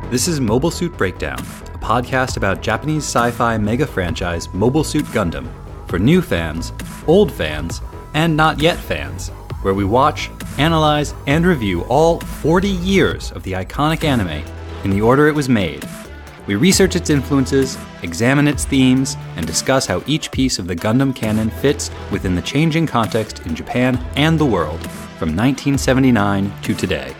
This is Mobile Suit Breakdown, a podcast about Japanese sci-fi mega franchise Mobile Suit Gundam for new fans, old fans, and not yet fans, where we watch, analyze, and review all 40 years of the iconic anime in the order it was made. We research its influences, examine its themes, and discuss how each piece of the Gundam canon fits within the changing context in Japan and the world from 1979 to today.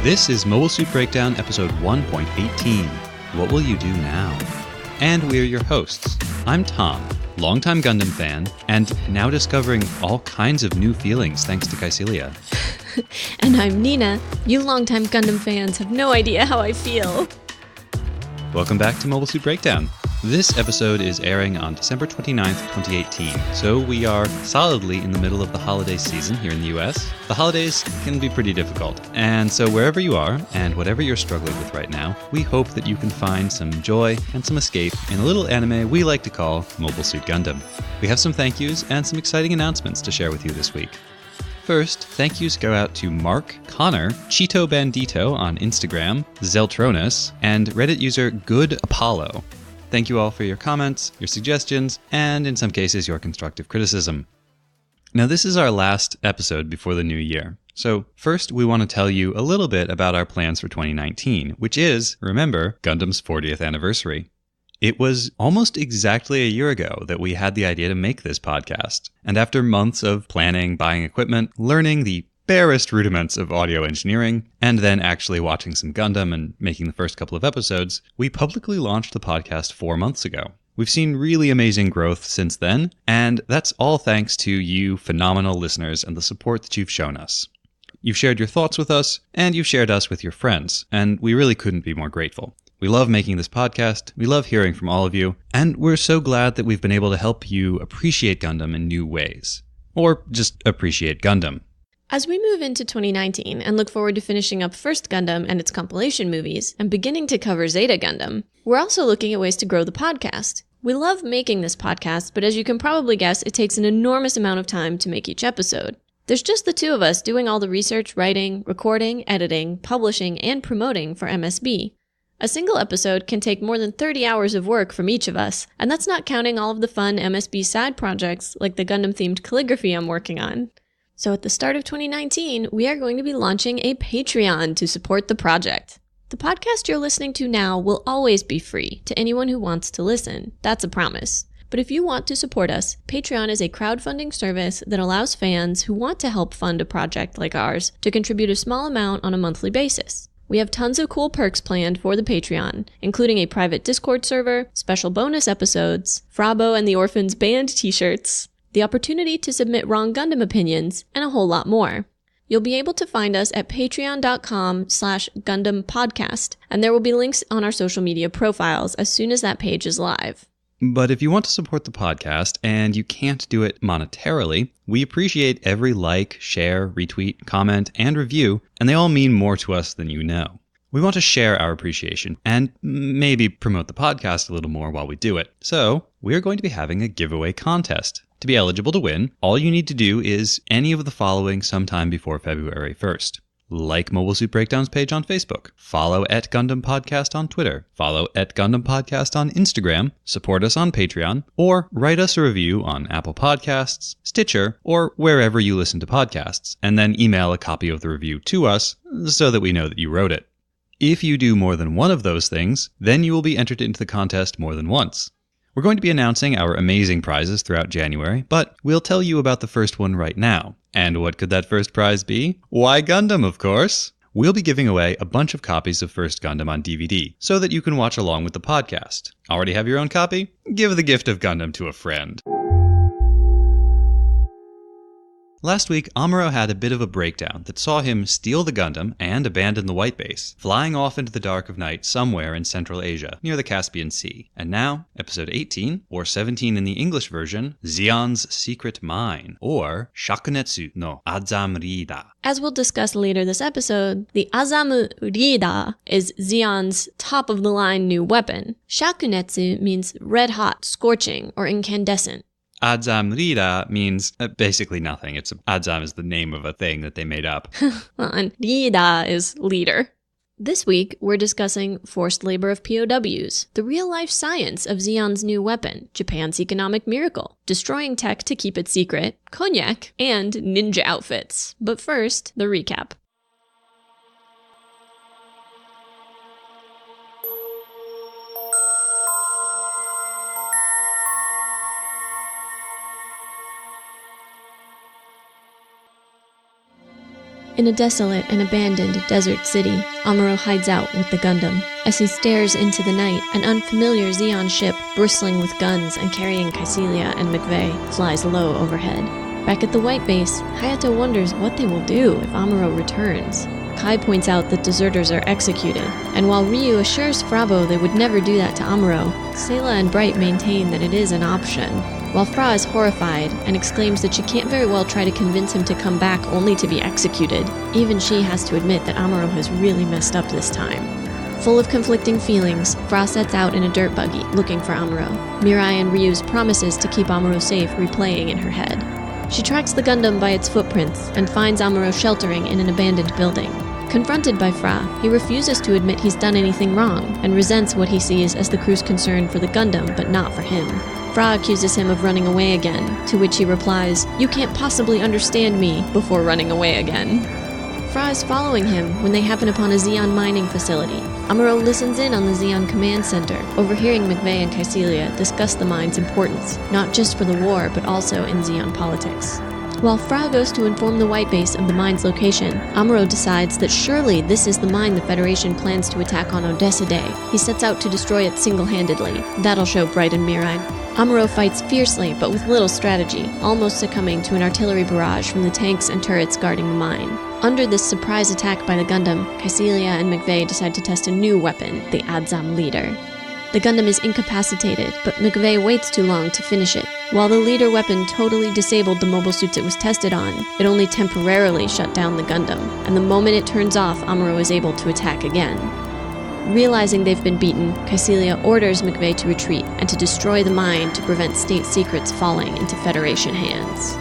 This is Mobile Suit Breakdown episode 1.18. What will you do now? And we're your hosts. I'm Tom, longtime Gundam fan, and now discovering all kinds of new feelings thanks to Kycilia. And I'm Nina. You longtime Gundam fans have no idea how I feel. Welcome back to Mobile Suit Breakdown. This episode is airing on December 29th, 2018, so we are solidly in the middle of the holiday season here in the US. The holidays can be pretty difficult, and so wherever you are, and whatever you're struggling with right now, we hope that you can find some joy and some escape in a little anime we like to call Mobile Suit Gundam. We have some thank yous and some exciting announcements to share with you this week. First, thank yous go out to Mark, Connor, Cheeto Bandito on Instagram, Zeltronus, and Reddit user Good Apollo. Thank you all for your comments, your suggestions, and in some cases, your constructive criticism. Now, this is our last episode before the new year. So first, we want to tell you a little bit about our plans for 2019, which is, remember, Gundam's 40th anniversary. It was almost exactly a year ago that we had the idea to make this podcast. And after months of planning, buying equipment, learning the barest rudiments of audio engineering, and then actually watching some Gundam and making the first couple of episodes, we publicly launched the podcast 4 months ago. We've seen really amazing growth since then, and that's all thanks to you phenomenal listeners and the support that you've shown us. You've shared your thoughts with us, and you've shared us with your friends, and we really couldn't be more grateful. We love making this podcast, we love hearing from all of you, and we're so glad that we've been able to help you appreciate Gundam in new ways. Or just appreciate Gundam. As we move into 2019 and look forward to finishing up First Gundam and its compilation movies and beginning to cover Zeta Gundam, we're also looking at ways to grow the podcast. We love making this podcast, but as you can probably guess, it takes an enormous amount of time to make each episode. There's just the two of us doing all the research, writing, recording, editing, publishing, and promoting for MSB. A single episode can take more than 30 hours of work from each of us, and that's not counting all of the fun MSB side projects like the Gundam-themed calligraphy I'm working on. So at the start of 2019, we are going to be launching a Patreon to support the project. The podcast you're listening to now will always be free to anyone who wants to listen. That's a promise. But if you want to support us, Patreon is a crowdfunding service that allows fans who want to help fund a project like ours to contribute a small amount on a monthly basis. We have tons of cool perks planned for the Patreon, including a private Discord server, special bonus episodes, Frabo and the Orphans Band t-shirts, the opportunity to submit wrong Gundam opinions, and a whole lot more. You'll be able to find us at patreon.com/GundamPodcast, and there will be links on our social media profiles as soon as that page is live. But if you want to support the podcast and you can't do it monetarily, we appreciate every like, share, retweet, comment, and review, and they all mean more to us than you know. We want to share our appreciation and maybe promote the podcast a little more while we do it. So we're going to be having a giveaway contest. To be eligible to win, all you need to do is any of the following sometime before February 1st. Like Mobile Suit Breakdown's page on Facebook, follow @Gundam Podcast on Twitter, follow @Gundam Podcast on Instagram, support us on Patreon, or write us a review on Apple Podcasts, Stitcher, or wherever you listen to podcasts, and then email a copy of the review to us so that we know that you wrote it. If you do more than one of those things, then you will be entered into the contest more than once. We're going to be announcing our amazing prizes throughout January, but we'll tell you about the first one right now. And what could that first prize be? Why, Gundam, of course! We'll be giving away a bunch of copies of First Gundam on DVD, so that you can watch along with the podcast. Already have your own copy? Give the gift of Gundam to a friend. Last week, Amuro had a bit of a breakdown that saw him steal the Gundam and abandon the White Base, flying off into the dark of night somewhere in Central Asia, near the Caspian Sea. And now, episode 18, or 17 in the English version, Zeon's Secret Mine, or Shakunetsu no Azam-Rida. As we'll discuss later this episode, the Azam-Rida is Zeon's top-of-the-line new weapon. Shakunetsu means red-hot, scorching, or incandescent. Adzam Rira means basically nothing. Adzam is the name of a thing that they made up. And Rida is leader. This week, we're discussing forced labor of POWs, the real-life science of Zeon's new weapon, Japan's economic miracle, destroying tech to keep it secret, cognac, and ninja outfits. But first, the recap. In a desolate and abandoned desert city, Amuro hides out with the Gundam. As he stares into the night, an unfamiliar Zeon ship, bristling with guns and carrying Kycilia and McVeigh, flies low overhead. Back at the White Base, Hayato wonders what they will do if Amuro returns. Kai points out that deserters are executed, and while Ryu assures Frabo they would never do that to Amuro, Sayla and Bright maintain that it is an option. While Fra is horrified and exclaims that she can't very well try to convince him to come back only to be executed, even she has to admit that Amuro has really messed up this time. Full of conflicting feelings, Fra sets out in a dirt buggy looking for Amuro, Mirai and Ryu's promises to keep Amuro safe replaying in her head. She tracks the Gundam by its footprints and finds Amuro sheltering in an abandoned building. Confronted by Fra, he refuses to admit he's done anything wrong and resents what he sees as the crew's concern for the Gundam but not for him. Fra accuses him of running away again, to which he replies, "You can't possibly understand me," before running away again. Fra is following him when they happen upon a Zeon mining facility. Amuro listens in on the Zeon command center, overhearing McVeigh and Kycilia discuss the mine's importance, not just for the war but also in Zeon politics. While Fra goes to inform the White Base of the mine's location, Amuro decides that surely this is the mine the Federation plans to attack on Odessa Day. He sets out to destroy it single-handedly. That'll show Bright and Mirai. Amuro fights fiercely but with little strategy, almost succumbing to an artillery barrage from the tanks and turrets guarding the mine. Under this surprise attack by the Gundam, Kycilia and McVeigh decide to test a new weapon, the Adzam Leader. The Gundam is incapacitated, but McVeigh waits too long to finish it. While the leader weapon totally disabled the mobile suits it was tested on, it only temporarily shut down the Gundam, and the moment it turns off, Amuro is able to attack again. Realizing they've been beaten, Kycilia orders McVeigh to retreat and to destroy the mine to prevent state secrets falling into Federation hands.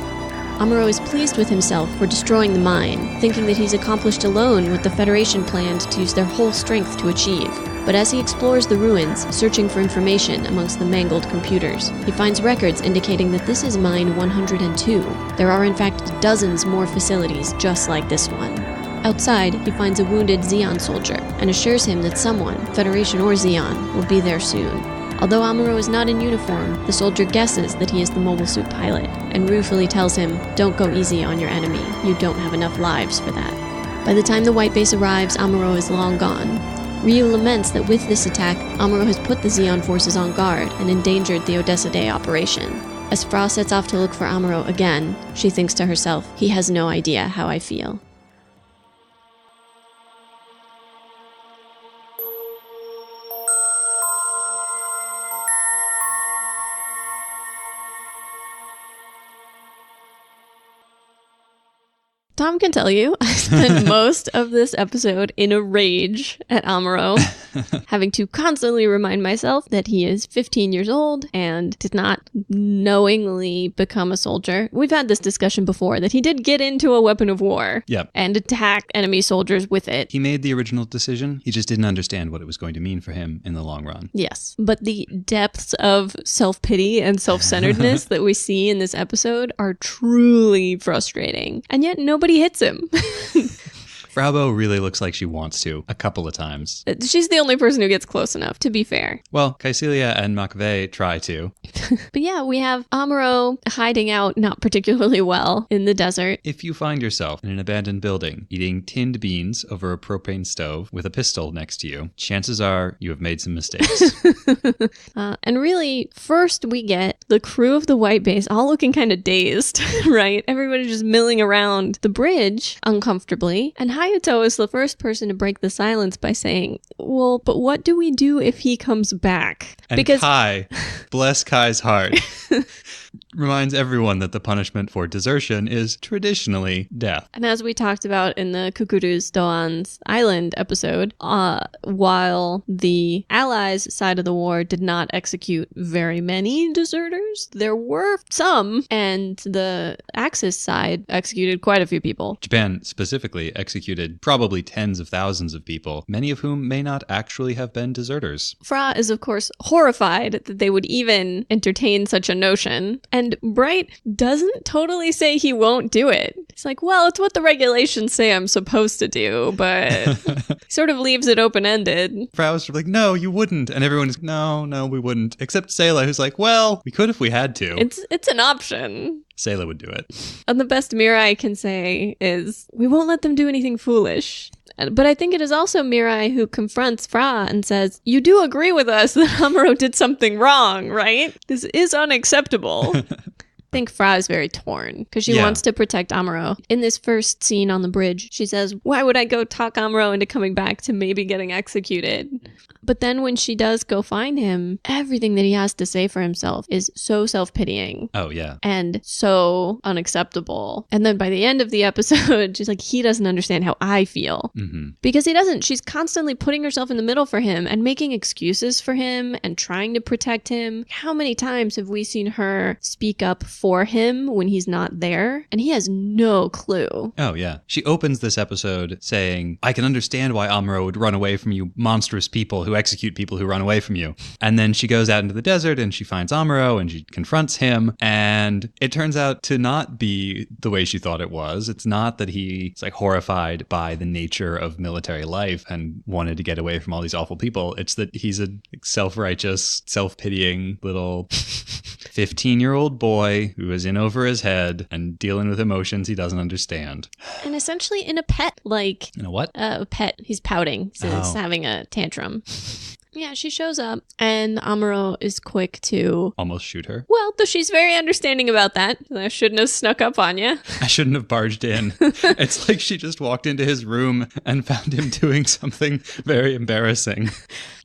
Amuro is pleased with himself for destroying the mine, thinking that he's accomplished alone what the Federation planned to use their whole strength to achieve. But as he explores the ruins, searching for information amongst the mangled computers, he finds records indicating that this is Mine 102. There are in fact dozens more facilities just like this one. Outside, he finds a wounded Zeon soldier and assures him that someone, Federation or Zeon, will be there soon. Although Amuro is not in uniform, the soldier guesses that he is the mobile suit pilot, and ruefully tells him, "Don't go easy on your enemy, you don't have enough lives for that." By the time the White Base arrives, Amuro is long gone. Ryu laments that with this attack, Amuro has put the Zeon forces on guard and endangered the Odessa Day operation. As Fra sets off to look for Amuro again, she thinks to herself, "He has no idea how I feel." Tom can tell you, I spent most of this episode in a rage at Amuro, having to constantly remind myself that he is 15 years old and did not knowingly become a soldier. We've had this discussion before, that he did get into a weapon of war and attack enemy soldiers with it. He made the original decision. He just didn't understand what it was going to mean for him in the long run. Yes, but the depths of self-pity and self-centeredness that we see in this episode are truly frustrating. And yet nobody hits him. Fraubo really looks like she wants to, a couple of times. She's the only person who gets close enough, to be fair. Well, Kycilia and McVeigh try to. But yeah, we have Amuro hiding out not particularly well in the desert. If you find yourself in an abandoned building, eating tinned beans over a propane stove with a pistol next to you, chances are you have made some mistakes. And really, first we get the crew of the White Base all looking kind of dazed, right? Everybody just milling around the bridge uncomfortably, and Hayato is the first person to break the silence by saying, "Well, but what do we do if he comes back?" And because Kai, bless Kai's heart, reminds everyone that the punishment for desertion is traditionally death. And as we talked about in the Kukuru's Doan's Island episode, while the Allies' side of the war did not execute very many deserters, there were some, and the Axis side executed quite a few people. Japan specifically executed probably tens of thousands of people, many of whom may not actually have been deserters. Fra is, of course, horrified that they would even entertain such a notion, and Bright doesn't totally say he won't do it. He's like, well, it's what the regulations say I'm supposed to do, but sort of leaves it open-ended. Fra was like, no, you wouldn't. And everyone is, no, we wouldn't. Except Sayla, who's like, well, we could if we had to. It's an option. Sayla would do it. And the best Mirai can say is, we won't let them do anything foolish. But I think it is also Mirai who confronts Fra and says, you do agree with us that Amuro did something wrong, right? This is unacceptable. I think Fra is very torn because she wants to protect Amuro. In this first scene on the bridge, she says, why would I go talk Amuro into coming back to maybe getting executed? But then when she does go find him, everything that he has to say for himself is so self-pitying. Oh, yeah. And so unacceptable. And then by the end of the episode, she's like, he doesn't understand how I feel. Mm-hmm. Because he doesn't. She's constantly putting herself in the middle for him and making excuses for him and trying to protect him. How many times have we seen her speak up for him when he's not there? And he has no clue. Oh, yeah. She opens this episode saying, I can understand why Amuro would run away from you monstrous people who execute people who run away from you. And then she goes out into the desert and she finds Amuro and she confronts him. And it turns out to not be the way she thought it was. It's not that he's like horrified by the nature of military life and wanted to get away from all these awful people. It's that he's a self-righteous, self-pitying little 15-year-old boy who is in over his head and dealing with emotions he doesn't understand. And essentially in a pet, like... In a what? A pet. He's pouting. So he's having a tantrum. Yeah, she shows up and Amuro is quick to... Almost shoot her. Well, though she's very understanding about that. I shouldn't have snuck up on you. I shouldn't have barged in. It's like she just walked into his room and found him doing something very embarrassing,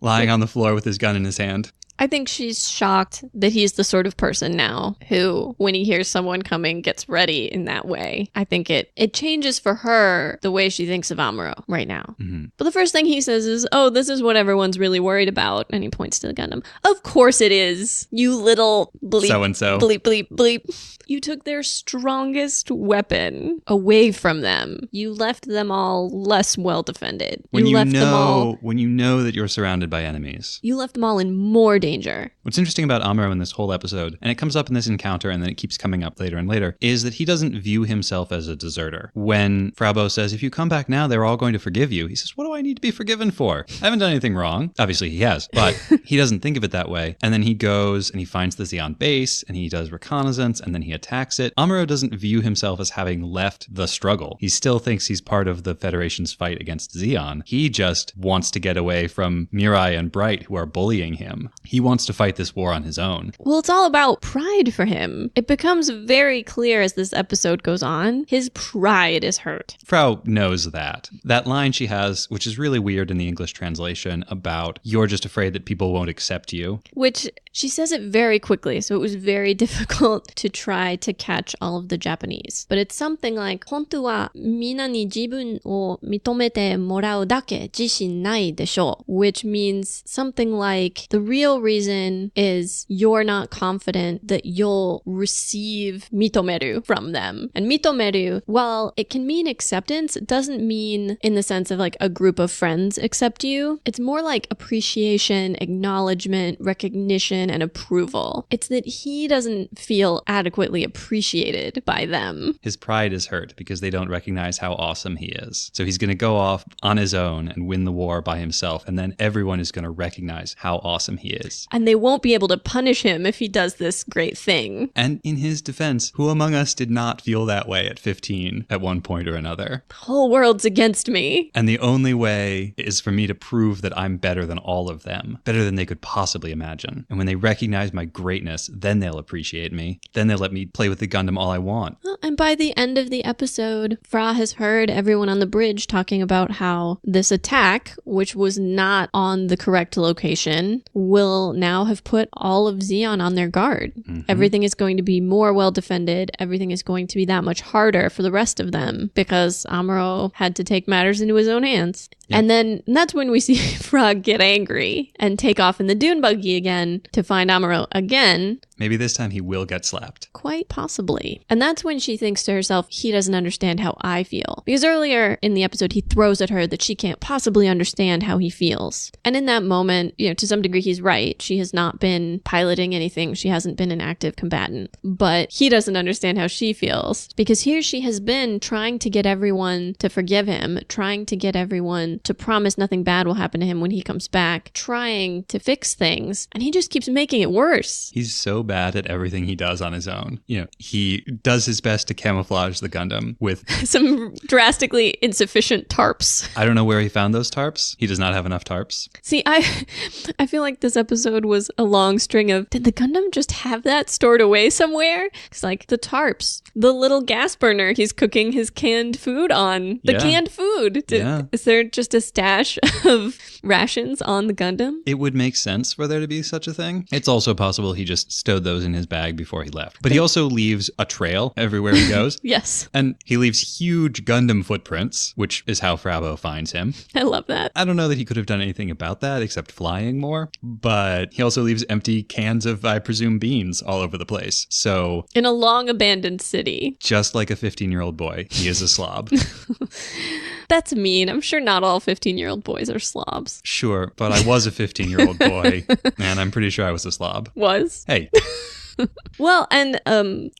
lying on the floor with his gun in his hand. I think she's shocked that he's the sort of person now who, when he hears someone coming, gets ready in that way. I think it changes for her the way she thinks of Amuro right now. Mm-hmm. But the first thing he says is, oh, this is what everyone's really worried about. And he points to the Gundam. Of course it is, you little bleep. So-and-so. Bleep, bleep, bleep. You took their strongest weapon away from them. You left them all less well defended. When you know that you're surrounded by enemies. You left them all in more danger. What's interesting about Amuro in this whole episode, and it comes up in this encounter and then it keeps coming up later and later, is that he doesn't view himself as a deserter. When Frabo says, if you come back now, they're all going to forgive you, he says, what do I need to be forgiven for? I haven't done anything wrong. Obviously he has, but he doesn't think of it that way. And then he goes and he finds the Zeon base and he does reconnaissance and then he attacks it. Amuro doesn't view himself as having left the struggle. He still thinks he's part of the Federation's fight against Zeon. He just wants to get away from Mirai and Bright who are bullying him. He wants to fight this war on his own. Well, it's all about pride for him. It becomes very clear as this episode goes on. His pride is hurt. Frau knows that. That line she has, which is really weird in the English translation, about you're just afraid that people won't accept you. Which she says it very quickly, so it was very difficult to try to catch all of the Japanese. But it's something like, 本当はみんなに自分を認めてもらうだけ自信ないでしょう, which means something like, the real reason is you're not confident that you'll receive mitomeru from them. And mitomeru, while it can mean acceptance, it doesn't mean in the sense of like a group of friends accept you. It's more like appreciation, acknowledgement, recognition, and approval. It's that he doesn't feel adequately appreciated by them. His pride is hurt because they don't recognize how awesome he is. So he's going to go off on his own and win the war by himself, and then everyone is going to recognize how awesome he is. And they won't be able to punish him if he does this great thing. And in his defense, who among us did not feel that way at 15 at one point or another? The whole world's against me. And the only way is for me to prove that I'm better than all of them, better than they could possibly imagine. And when they recognize my greatness, then they'll appreciate me. Then they'll let me me play with the Gundam all I want. Well, and by the end of the episode, Fra has heard everyone on the bridge talking about how this attack, which was not on the correct location, will now have put all of Zeon on their guard. Everything is going to be more well defended. Everything is going to be that much harder for the rest of them because Amuro had to take matters into his own hands. Yep. And then that's when we see Fra get angry and take off in the dune buggy again to find Amuro again. Maybe this time he will get slapped. Quite possibly. And that's when she thinks to herself, he doesn't understand how I feel. Because earlier in the episode, he throws at her that she can't possibly understand how he feels. And in that moment, to some degree, he's right. She has not been piloting anything. She hasn't been an active combatant. But he doesn't understand how she feels. Because here she has been trying to get everyone to forgive him, trying to get everyone to promise nothing bad will happen to him when he comes back, trying to fix things. And he just keeps making it worse. He's so bad at everything he does on his own. He does his best to camouflage the Gundam with some drastically insufficient tarps. I don't know where he found those tarps. He does not have enough tarps. See, I feel like this episode was a long string of, did the Gundam just have that stored away somewhere? It's like the tarps, the little gas burner he's cooking his canned food on, canned food. Is there just a stash of rations on the Gundam? It would make sense for there to be such a thing. It's also possible he just stowed those in his bag before he left. But he also leaves a trail everywhere he goes. Yes. And he leaves huge Gundam footprints, which is how Frabo finds him. I love that. I don't know that he could have done anything about that except flying more, but he also leaves empty cans of, I presume, beans all over the place. So in a long abandoned city. Just like a 15-year-old boy, he is a slob. That's mean. I'm sure not all 15-year-old boys are slobs. Sure, but I was a 15-year-old boy, and I'm pretty sure I was a slob. Was? Hey. Well, and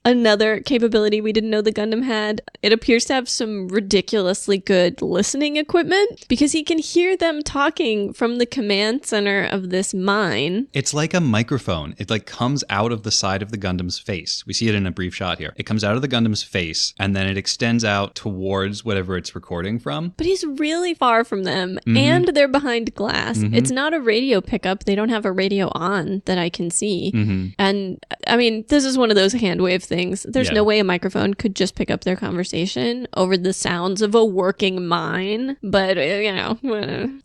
another capability we didn't know the Gundam had, it appears to have some ridiculously good listening equipment because he can hear them talking from the command center of this mine. It's like a microphone. It comes out of the side of the Gundam's face. We see it in a brief shot here. It comes out of the Gundam's face and then it extends out towards whatever it's recording from. But he's really far from them and they're behind glass. It's not a radio pickup. They don't have a radio on that I can see. And I mean, this is one of those hand wave things. There's no way a microphone could just pick up their conversation over the sounds of a working mine. But, And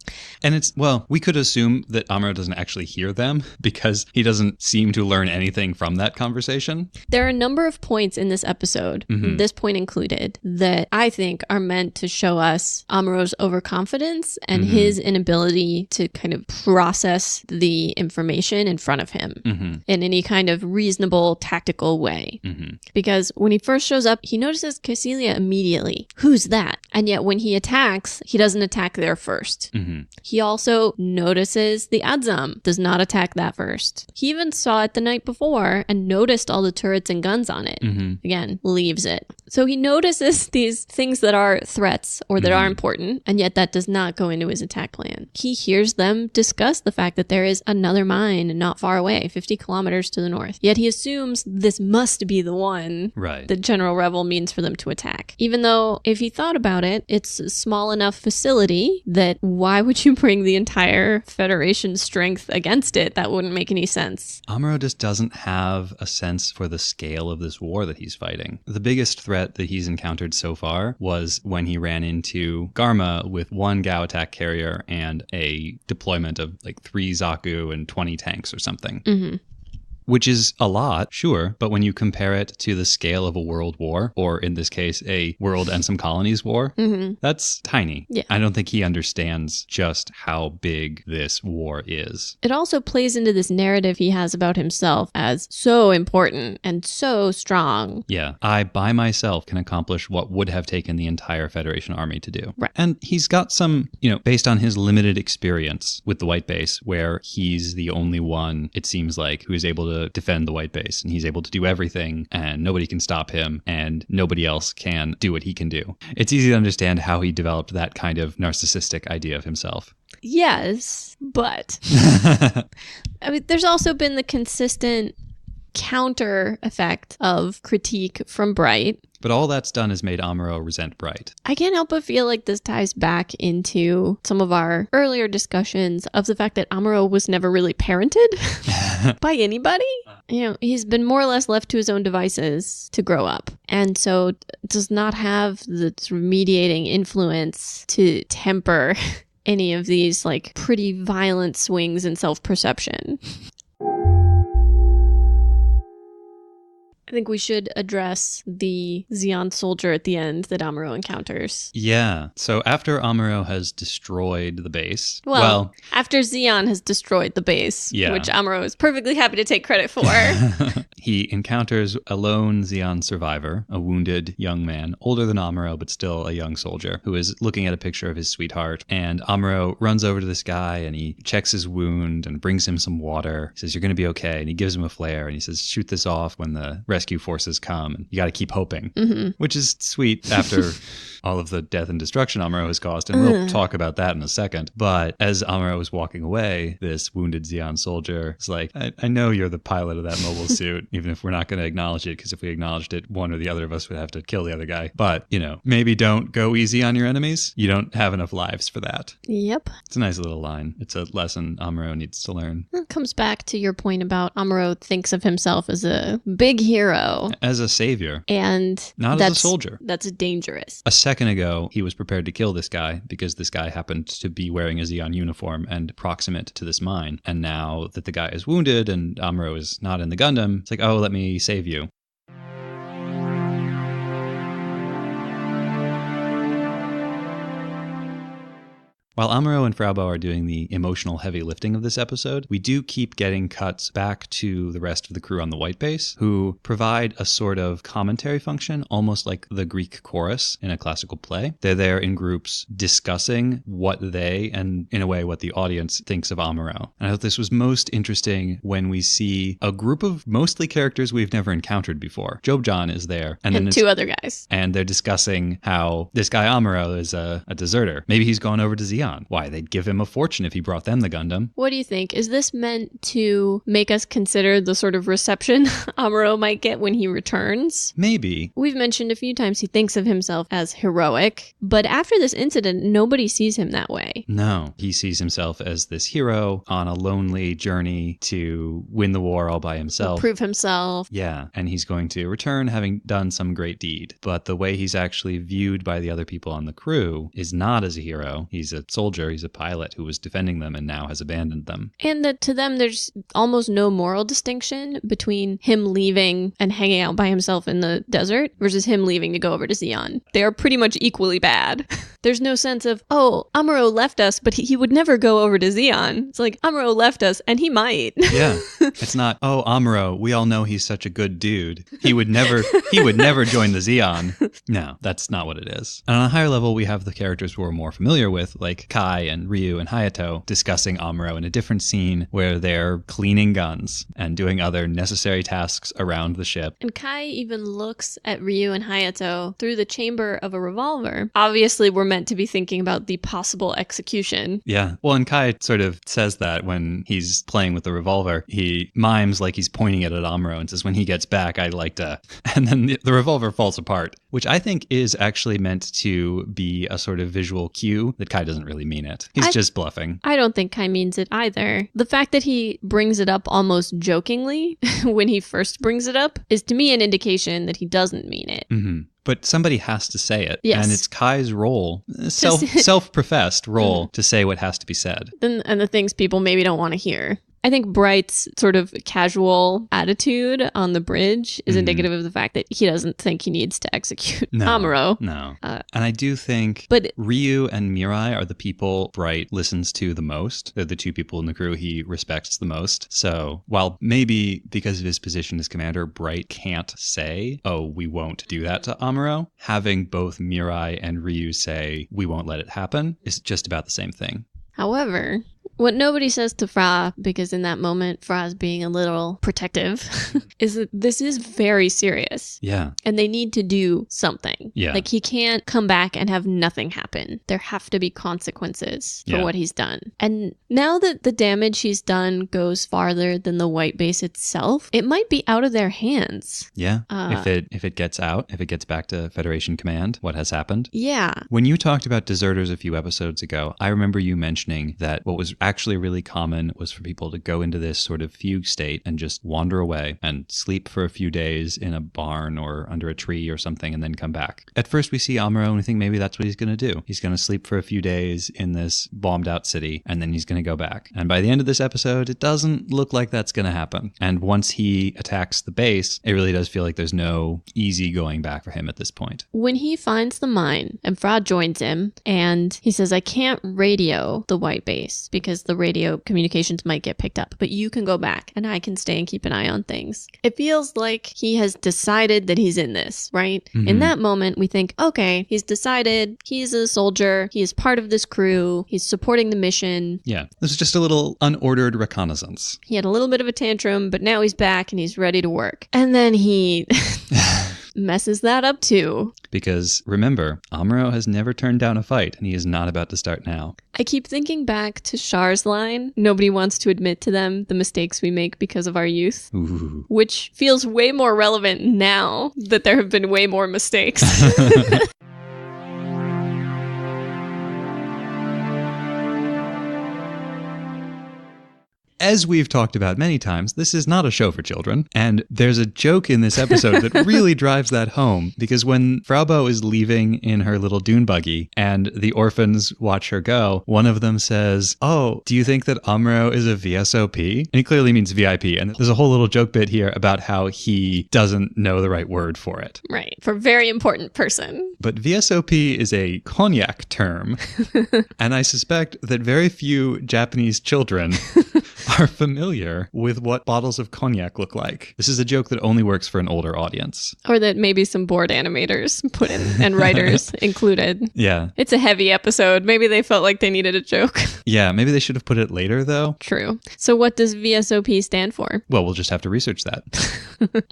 we could assume that Amuro doesn't actually hear them because he doesn't seem to learn anything from that conversation. There are a number of points in this episode, this point included, that I think are meant to show us Amuro's overconfidence and his inability to kind of process the information in front of him in any kind of reasonable, tactical way. Because when he first shows up, he notices Kycilia immediately. Who's that? And yet when he attacks, he doesn't attack there first. He also notices the Adzam, does not attack that first. He even saw it the night before and noticed all the turrets and guns on it. Again, leaves it. So he notices these things that are threats or that are important, and yet that does not go into his attack plan. He hears them discuss the fact that there is another mine not far away, 50 kilometers to the north. Yet he assumes this must be the one that General Revel means for them to attack. Even though, if he thought about it, it's a small enough facility that why would you bring the entire Federation strength against it? That wouldn't make any sense. Amuro just doesn't have a sense for the scale of this war that he's fighting. The biggest threat that he's encountered so far was when he ran into Garma with one Gao attack carrier and a deployment of 3 Zaku and 20 tanks or something. Which is a lot, sure, but when you compare it to the scale of a world war, or in this case, a world and some colonies war, that's tiny. Yeah. I don't think he understands just how big this war is. It also plays into this narrative he has about himself as so important and so strong. Yeah, I by myself can accomplish what would have taken the entire Federation army to do. Right. And he's got some, based on his limited experience with the White Base, where he's the only one, it seems like, who is able to defend the White Base, and he's able to do everything and nobody can stop him and nobody else can do what he can do. It's easy to understand how he developed that kind of narcissistic idea of himself. Yes, but I mean, there's also been the consistent counter effect of critique from Bright. But all that's done is made Amuro resent Bright. I can't help but feel like this ties back into some of our earlier discussions of the fact that Amuro was never really parented by anybody. You know, he's been more or less left to his own devices to grow up. And so does not have the sort of mediating influence to temper any of these like pretty violent swings in self-perception. I think we should address the Zeon soldier at the end that Amuro encounters. Yeah. So after Amuro has destroyed the base... Well, after Zeon has destroyed the base, yeah. which Amuro is perfectly happy to take credit for. He encounters a lone Zeon survivor, a wounded young man, older than Amuro, but still a young soldier, who is looking at a picture of his sweetheart. And Amuro runs over to this guy and he checks his wound and brings him some water. He says, "You're going to be okay." And he gives him a flare and he says, "Shoot this off when the rescue forces come, and you got to keep hoping," which is sweet after all of the death and destruction Amuro has caused, and we'll talk about that in a second. But as Amuro is walking away, this wounded Zeon soldier is like, I know you're the pilot of that mobile suit, even if we're not going to acknowledge it, because if we acknowledged it, one or the other of us would have to kill the other guy. But, you know, maybe don't go easy on your enemies. You don't have enough lives for that. Yep. It's a nice little line. It's a lesson Amuro needs to learn. It comes back to your point about Amuro thinks of himself as a big hero. As a savior. And not as a soldier. That's dangerous. A second ago, he was prepared to kill this guy because this guy happened to be wearing a Zeon uniform and proximate to this mine. And now that the guy is wounded and Amuro is not in the Gundam, it's like, oh, let me save you. While Amuro and Fraubo are doing the emotional heavy lifting of this episode, we do keep getting cuts back to the rest of the crew on the White Base, who provide a sort of commentary function, almost like the Greek chorus in a classical play. They're there in groups discussing what they, and in a way what the audience thinks of Amuro. And I thought this was most interesting when we see a group of mostly characters we've never encountered before. Job-John is there. And then two other guys. And they're discussing how this guy Amuro is a deserter. Maybe he's gone over to Zeon. Why, they'd give him a fortune if he brought them the Gundam. What do you think? Is this meant to make us consider the sort of reception Amuro might get when he returns? Maybe. We've mentioned a few times he thinks of himself as heroic, but after this incident, nobody sees him that way. No, he sees himself as this hero on a lonely journey to win the war all by himself. Prove himself. Yeah, and he's going to return having done some great deed. But the way he's actually viewed by the other people on the crew is not as a hero. He's a soldier, he's a pilot who was defending them and now has abandoned them. And that to them, there's almost no moral distinction between him leaving and hanging out by himself in the desert versus him leaving to go over to Zeon. They are pretty much equally bad. There's no sense of, oh, Amuro left us, but he would never go over to Zeon. It's like, Amuro left us, and he might. Yeah. It's not, oh, Amuro, we all know he's such a good dude. He would never join the Zeon. No, that's not what it is. And on a higher level, we have the characters we're more familiar with, like Kai and Ryu and Hayato, discussing Amuro in a different scene where they're cleaning guns and doing other necessary tasks around the ship. And Kai even looks at Ryu and Hayato through the chamber of a revolver. Obviously, we're meant to be thinking about the possible execution. Yeah. Well, and Kai sort of says that when he's playing with the revolver. He mimes like he's pointing it at Amuro and says, when he gets back, I'd like to... And then the revolver falls apart, which I think is actually meant to be a sort of visual cue that Kai doesn't really mean it. He's just bluffing. I don't think Kai means it either. The fact that he brings it up almost jokingly when he first brings it up is to me an indication that he doesn't mean it. Mm-hmm. But somebody has to say it. Yes. And it's Kai's role, self-professed role, to say what has to be said. And the things people maybe don't want to hear. I think Bright's sort of casual attitude on the bridge is indicative of the fact that he doesn't think he needs to execute Amuro. No. And I do think Ryu and Mirai are the people Bright listens to the most. They're the two people in the crew he respects the most. So while maybe because of his position as commander, Bright can't say, oh, we won't do that to Amuro, having both Mirai and Ryu say, we won't let it happen, is just about the same thing. However, What nobody says to Fra, because in that moment, Fra's being a little protective, is that this is very serious. Yeah. And they need to do something. Yeah. Like, he can't come back and have nothing happen. There have to be consequences for what he's done. And now that the damage he's done goes farther than the white base itself, it might be out of their hands. Yeah. If it gets out, if it gets back to Federation Command, what has happened? Yeah. When you talked about deserters a few episodes ago, I remember you mentioning that what was actually really common was for people to go into this sort of fugue state and just wander away and sleep for a few days in a barn or under a tree or something and then come back. At first we see Amuro and we think maybe that's what he's going to do. He's going to sleep for a few days in this bombed out city and then he's going to go back. And by the end of this episode, it doesn't look like that's going to happen. And once he attacks the base, it really does feel like there's no easy going back for him at this point. When he finds the mine and Fra joins him and he says, I can't radio the white base because the radio communications might get picked up, but you can go back and I can stay and keep an eye on things. It feels like he has decided that he's in this, right? Mm-hmm. In that moment, we think, okay, he's decided, he's a soldier, he is part of this crew, he's supporting the mission. Yeah, this is just a little unordered reconnaissance. He had a little bit of a tantrum, but now he's back and he's ready to work. And then he messes that up too. Because remember, Amuro has never turned down a fight, and he is not about to start now. I keep thinking back to Char's line, nobody wants to admit to them the mistakes we make because of our youth. Ooh. Which feels way more relevant now that there have been way more mistakes. As we've talked about many times, this is not a show for children, and there's a joke in this episode that really drives that home, because when Frau Bow is leaving in her little dune buggy and the orphans watch her go, one of them says, oh, do you think that Amuro is a VSOP? And he clearly means VIP, and there's a whole little joke bit here about how he doesn't know the right word for it. Right, for very important person. But VSOP is a cognac term, and I suspect that very few Japanese children are familiar with what bottles of cognac look like. This is a joke that only works for an older audience. Or that maybe some board animators put in and writers included. Yeah. It's a heavy episode. Maybe they felt like they needed a joke. Yeah, maybe they should have put it later, though. True. So what does VSOP stand for? Well, we'll just have to research that.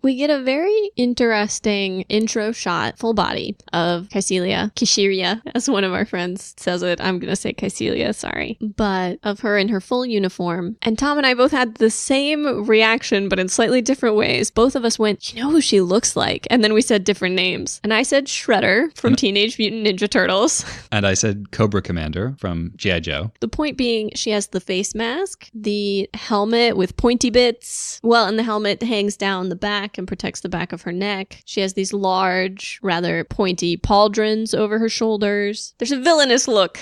We get a very interesting intro shot, full body, of Kycilia, as one of our friends says it. I'm going to say Kycilia, sorry. But of her in her full uniform. And Tom and I both had the same reaction, but in slightly different ways. Both of us went, you know who she looks like? And then we said different names. And I said Shredder from Teenage Mutant Ninja Turtles. And I said Cobra Commander from G.I. Joe. The point being, she has the face mask, the helmet with pointy bits. Well, and the helmet hangs down the back and protects the back of her neck. She has these large, rather pointy pauldrons over her shoulders. There's a villainous look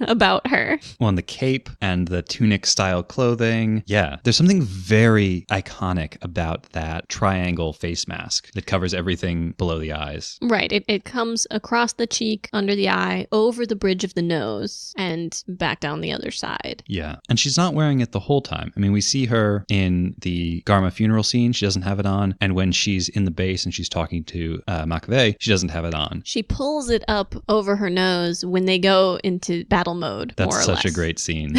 about her. Well, and the cape and the tunic-style clothing. Yeah, there's something very iconic about that triangle face mask that covers everything below the eyes. Right. It comes across the cheek, under the eye, over the bridge of the nose, and back down the other side. Yeah. And she's not wearing it the whole time. I mean, we see her in the Garma funeral scene. She doesn't have it on. And when she's in the base and she's talking to McVeigh, she doesn't have it on. She pulls it up over her nose when they go into battle mode, more or less. That's such a great scene.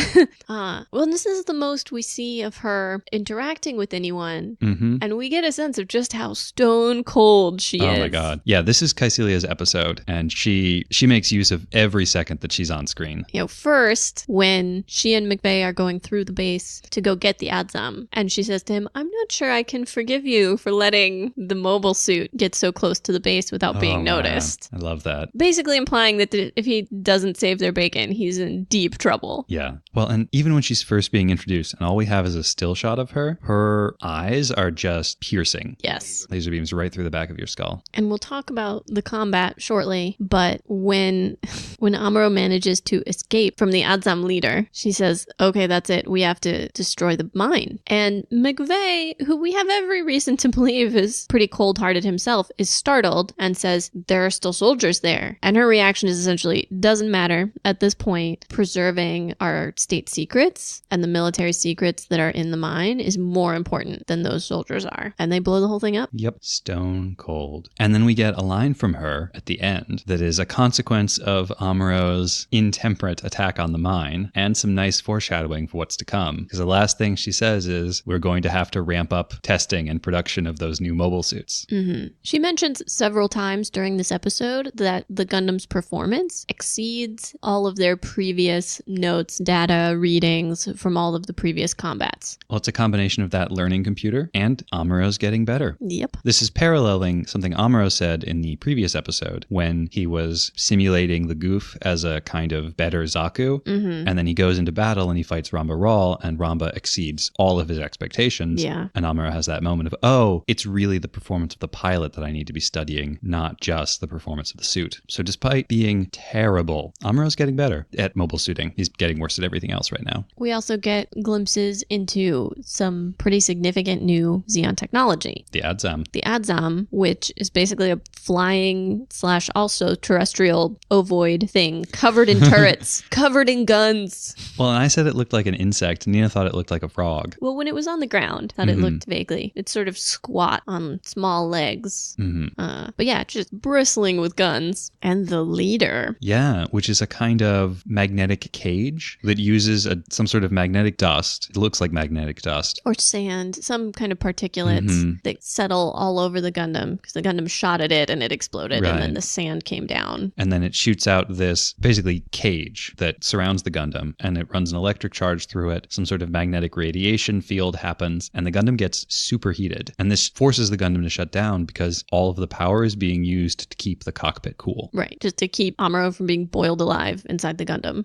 Well, this is the most we see of her interacting with anyone. Mm-hmm. And we get a sense of just how stone cold she is. Oh my God. Yeah, this is Kycilia's episode, and she makes use of every second that she's on screen. You know, first, when she and McVeigh are going through the base to go get the Adzam, and she says to him, I'm not sure I can forgive you for letting the mobile suit get so close to the base without being noticed. Man. I love that. Basically implying that if he doesn't save their bacon, he's in deep trouble. Yeah. Well, and even when she's first being introduced and all we have is a still shot of her eyes are just piercing. Yes. Laser beams right through the back of your skull. And we'll talk about the combat shortly, but when Amuro manages to escape from the Adzam leader, she says, okay, that's it. We have to destroy the mine. And McVeigh, who we have every reason to believe is pretty cold-hearted himself, is startled and says, there are still soldiers there. And her reaction is essentially, doesn't matter at this point, preserving our state secrets and the military secrets that are in the mine is more important than those soldiers are. And they blow the whole thing up. Yep. Stone cold. And then we get a line from her at the end that is a consequence of Amuro's intemperate attack on the mine and some nice foreshadowing for what's to come. Because the last thing she says is, we're going to have to ramp up testing and production of those new mobile suits. Mm-hmm. She mentions several times during this episode that the Gundam's performance exceeds all of their previous notes, data, readings from all of the previous combats. Well, it's a combination of that learning computer and Amuro's getting better. Yep. This is paralleling something Amuro said in the previous episode when he was simulating the goof as a kind of better Zaku. Mm-hmm. And then he goes into battle and he fights Ramba Ral, and Ramba exceeds all of his expectations. Yeah. And Amuro has that moment of, oh, it's really the performance of the pilot that I need to be studying, not just the performance of the suit. So despite being terrible, Amuro's getting better at mobile suiting. He's getting worse at everything else right now. We also get glimpses into some pretty significant new Zeon technology. The Adzam. The Adzam, which is basically a flying / also terrestrial ovoid thing covered in turrets, covered in guns. Well, and I said it looked like an insect. Nina thought it looked like a frog. Well, when it was on the ground, thought it looked vaguely. It's sort of squat on small legs. But yeah, just bristling with guns. And the leader. Yeah, which is a kind of magnetic cage that uses some sort of magnetic dust. It looks like magnetic dust. Or sand, some kind of particulates that settle all over the Gundam because the Gundam shot at it and it exploded, Right. and then the sand came down. And then it shoots out this basically cage that surrounds the Gundam, and it runs an electric charge through it. Some sort of magnetic radiation field happens, and the Gundam gets superheated. And this forces the Gundam to shut down because all of the power is being used to keep the cockpit cool. Right, just to keep Amuro from being boiled alive inside the Gundam.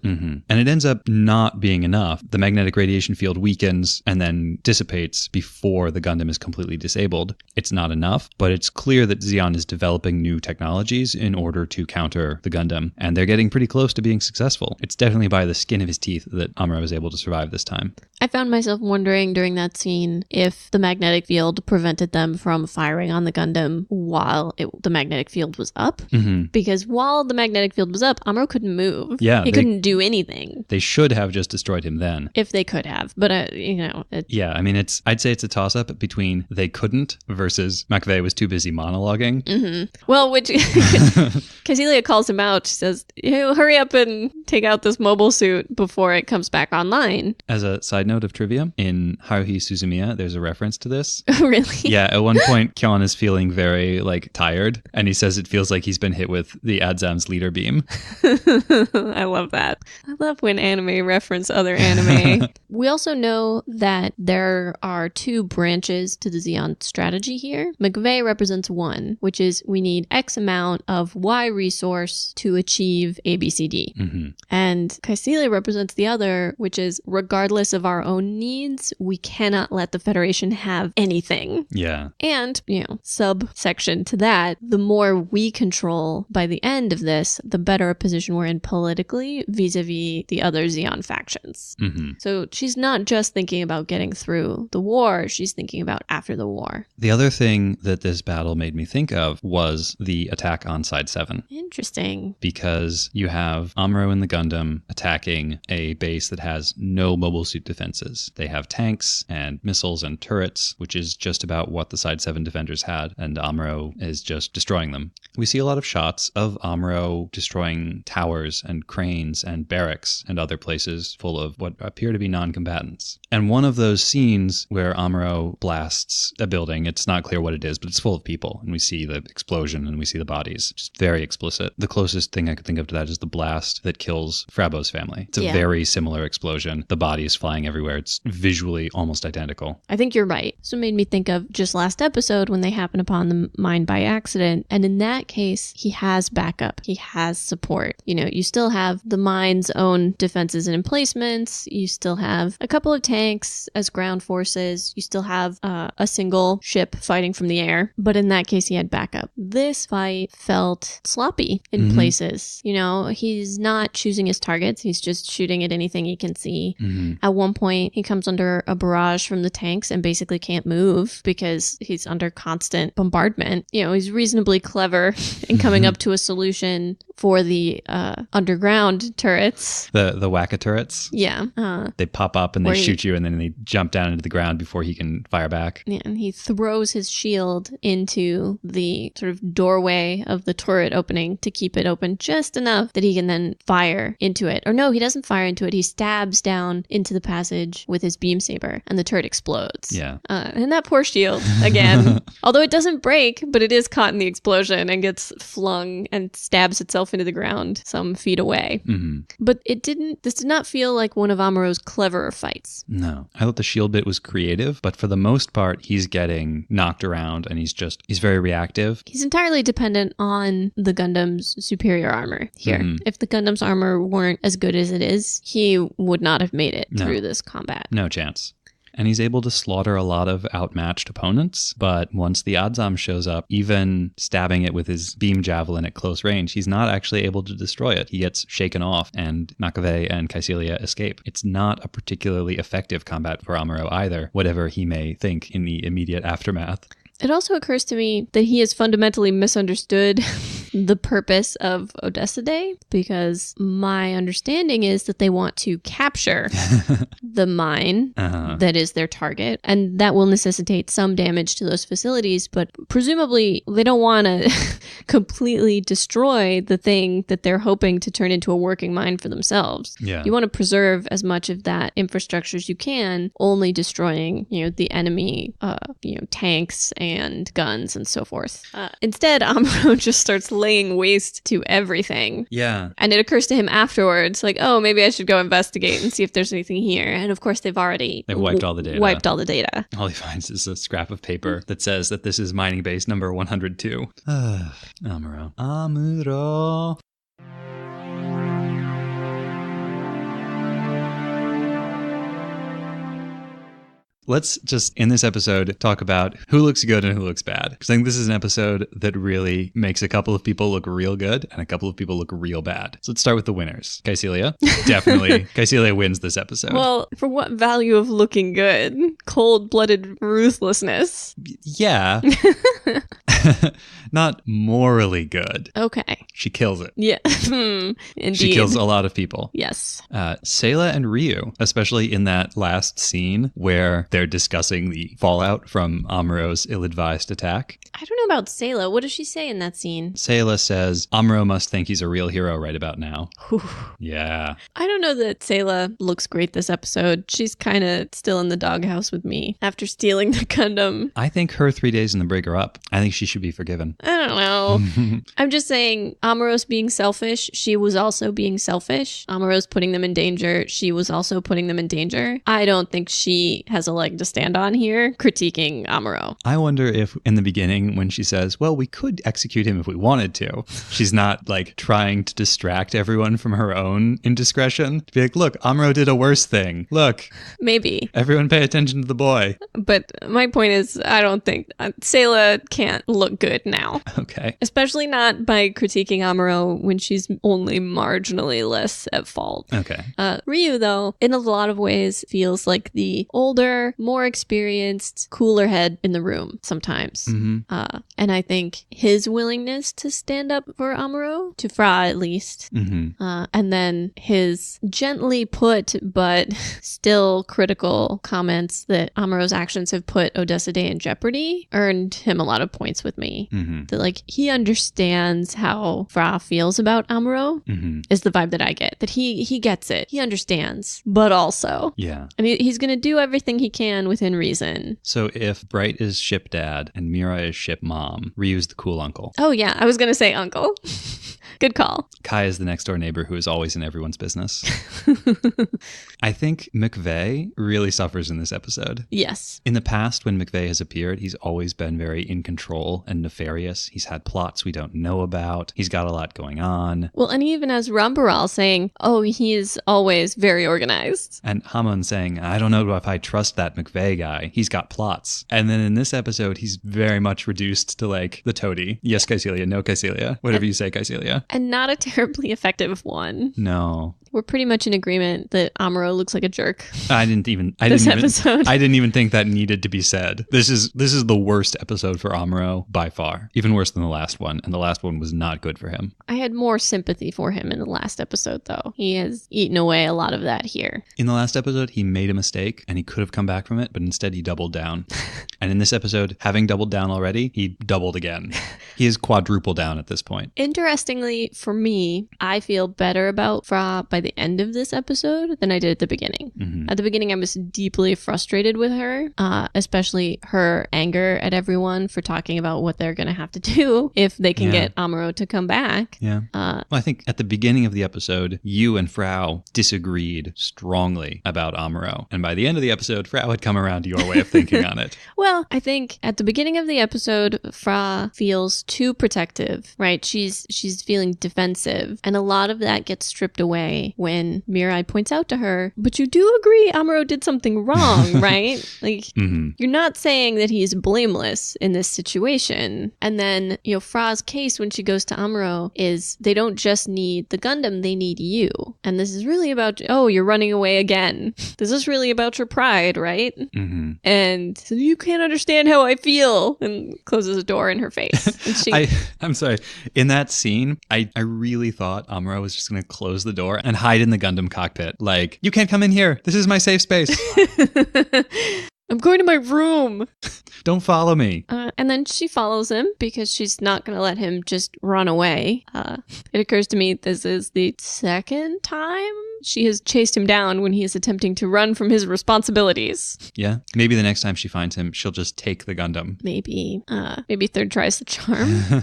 And it ends up not being enough. The magnetic radiation field weakens and then dissipates before the Gundam is completely disabled. It's not enough, but it's clear that Zeon is developing new technologies in order to counter the Gundam, and they're getting pretty close to being successful. It's definitely by the skin of his teeth that Amuro was able to survive this time. I found myself wondering during that scene if the magnetic field prevented them from firing on the Gundam while the magnetic field was up. Because while the magnetic field was up, Amuro couldn't move. Yeah, he couldn't do anything. They should have just destroyed him then. If they could have. But, Yeah, I mean, I'd say it's a toss-up between they couldn't versus McVeigh was too busy monologuing. Well, which Kycilia calls him out. She says, hurry up and take out this mobile suit before it comes back online. As a side note of trivia, in Haruhi Suzumiya, there's a reference to this. Really? Yeah, at one point, Kyon is feeling very, tired, and he says it feels like he's been hit with the Adzam's leader beam. I love that. I love when anime reference other anime. We also know that there are two branches to the Zeon strategy here. McVeigh represents one, which is we need X amount of Y resource to achieve ABCD. And Kycilia represents the other, which is regardless of our own needs, we cannot let the Federation have anything. Yeah. And, subsection to that, the more we control by the end of this, the better a position we're in politically vis-a-vis the other Zeon factions. So she's not just thinking about getting through the war, she's thinking about after the war. The other thing that this battle made me think of was the attack on Side 7. Interesting. Because you have Amuro and the Gundam attacking a base that has no mobile suit defenses. They have tanks and missiles and turrets, which is just about what the Side 7 defenders had, and Amuro is just destroying them. We see a lot of shots of Amuro destroying towers and cranes and barracks and other places full of what appear to be non-combatants. And one of those scenes where Amuro blasts a building, it's not clear what it is, but it's full of people, and we see the explosion and we see the bodies. Just very explicit. The closest thing I could think of to that is the blast that kills Frabo's family. It's a very similar explosion. The body is flying everywhere. It's visually almost identical. I think you're right. So it made me think of just last episode when they happen upon the mine by accident. And in that case, he has backup. He has support. You still have the mine's own defenses and emplacements. You still have a couple of tanks as ground forces. You still have a single ship fighting from the air. But in that case, he had backup. This fight felt sloppy in places. He's not choosing his targets. He's just shooting at anything he can see. At one point, he comes under a barrage from the tanks and basically can't move because he's under constant bombardment. He's reasonably clever in coming up to a solution for the underground turrets. The Wacka turrets. Yeah. They pop up and they shoot you, and then they jump down into the ground before he can fire back. Yeah, and he throws his shield into the sort of doorway of the turret opening to keep it open just enough that he can then fire into it. Or no, he doesn't fire into it. He stabs down into the passage with his beam saber, and the turret explodes. Yeah. And that poor shield, again, although it doesn't break, but it is caught in the explosion and gets flung and stabs itself into the ground some feet away. Mm-hmm. But this did not feel like one of Amuro's cleverer fights. No. I thought the shield bit was creative, but for the most part, he's getting knocked around and he's very reactive. He's entirely dependent on the Gundam's superior armor here. Mm-hmm. If the Gundam's armor weren't as good as it is, he would not have made it through this combat. No chance. And he's able to slaughter a lot of outmatched opponents, but once the Adzam shows up, even stabbing it with his beam javelin at close range, he's not actually able to destroy it. He gets shaken off, and Makave and Kycilia escape. It's not a particularly effective combat for Amuro either, whatever he may think in the immediate aftermath. It also occurs to me that he has fundamentally misunderstood the purpose of Odessa Day, because my understanding is that they want to capture the mine that is their target, and that will necessitate some damage to those facilities, but presumably they don't want to completely destroy the thing that they're hoping to turn into a working mine for themselves. Yeah. You want to preserve as much of that infrastructure as you can, only destroying, the enemy, tanks and guns and so forth. Instead, Amuro just starts laying waste to everything. Yeah. And it occurs to him afterwards, like, oh, maybe I should go investigate and see if there's anything here. And of course, they've wiped all the data. All he finds is a scrap of paper that says that this is mining base number 102. Amuro. Amuro. Let's just, in this episode, talk about who looks good and who looks bad. Because I think this is an episode that really makes a couple of people look real good and a couple of people look real bad. So let's start with the winners. Kycilia. Definitely. Kycilia wins this episode. Well, for what value of looking good? Cold-blooded ruthlessness. Yeah. Not morally good. Okay. She kills it. Yeah. Indeed. She kills a lot of people. Yes. Sayla and Ryu, especially in that last scene where they're discussing the fallout from Amuro's ill-advised attack. I don't know about Sayla. What does she say in that scene? Sayla says, Amuro must think he's a real hero right about now. Whew. Yeah. I don't know that Sayla looks great this episode. She's kind of still in the doghouse with me after stealing the Gundam. I think her 3 days in the brig are up. I think she should be forgiven. I don't know. I'm just saying, Amuro's being selfish. She was also being selfish. Amuro's putting them in danger. She was also putting them in danger. I don't think she has a leg to stand on here critiquing Amuro. I wonder if in the beginning when she says, well, we could execute him if we wanted to, she's not like trying to distract everyone from her own indiscretion. To be like, look, Amuro did a worse thing. Look. Maybe. Everyone pay attention to the boy. But my point is, I don't think Sayla can't look good now. Okay. Especially not by critiquing Amuro when she's only marginally less at fault. Okay. Ryu, though, in a lot of ways feels like the older, more experienced, cooler head in the room sometimes. Mm-hmm. And I think his willingness to stand up for Amuro, to Fra at least, and then his gently put but still critical comments that Amuro's actions have put Odessa Day in jeopardy earned him a lot of points with me. That like he understands how Fra feels about Amuro is the vibe that I get. That he gets it. He understands, but also. Yeah. And he's going to do everything he can within reason. So if Bright is ship dad and Mira is ship mom, Ryu's the cool uncle. Oh yeah, I was going to say uncle. Good call. Kai is the next door neighbor who is always in everyone's business. I think McVeigh really suffers in this episode. Yes. In the past, when McVeigh has appeared, he's always been very in control and nefarious. He's had plots we don't know about. He's got a lot going on. Well, and he even has Rambaral saying, oh, he is always very organized. And Hamon saying, I don't know if I trust that McVeigh guy. He's got plots. And then in this episode, he's very much reduced to like the toady. Yes, Kycilia. No, Kycilia. Whatever you say, Kycilia. And not a terribly effective one. No. We're pretty much in agreement that Amuro looks like a jerk. I didn't even think that needed to be said. This is the worst episode for Amuro by far. Even worse than the last one. And the last one was not good for him. I had more sympathy for him in the last episode, though. He has eaten away a lot of that here. In the last episode, he made a mistake and he could have come back from it, but instead he doubled down. And in this episode, having doubled down already, he doubled again. He is quadruple down at this point. Interestingly, for me, I feel better about Fra by the end of this episode than I did at the beginning. Mm-hmm. At the beginning, I was deeply frustrated with her, especially her anger at everyone for talking about what they're going to have to do if they can get Amuro to come back. Yeah. Well, I think at the beginning of the episode, you and Frau disagreed strongly about Amuro. And by the end of the episode, Frau had come around to your way of thinking on it. Well, I think at the beginning of the episode, Fra feels too protective, right? She's feeling defensive. And a lot of that gets stripped away when Mirai points out to her, but you do agree Amuro did something wrong, right? Like, You're not saying that he's blameless in this situation. And then, Fra's case when she goes to Amuro is they don't just need the Gundam, they need you. And this is really about, you're running away again. This is really about your pride, right? Mm-hmm. And so you can't understand how I feel, and closes a door in her face. And I'm sorry. In that scene, I really thought Amuro was just going to close the door and hide in the Gundam cockpit. Like, you can't come in here. This is my safe space. I'm going to my room. Don't follow me. And then she follows him because she's not going to let him just run away. It occurs to me this is the second time she has chased him down when he is attempting to run from his responsibilities. Yeah. Maybe the next time she finds him, she'll just take the Gundam. Maybe third tries the charm.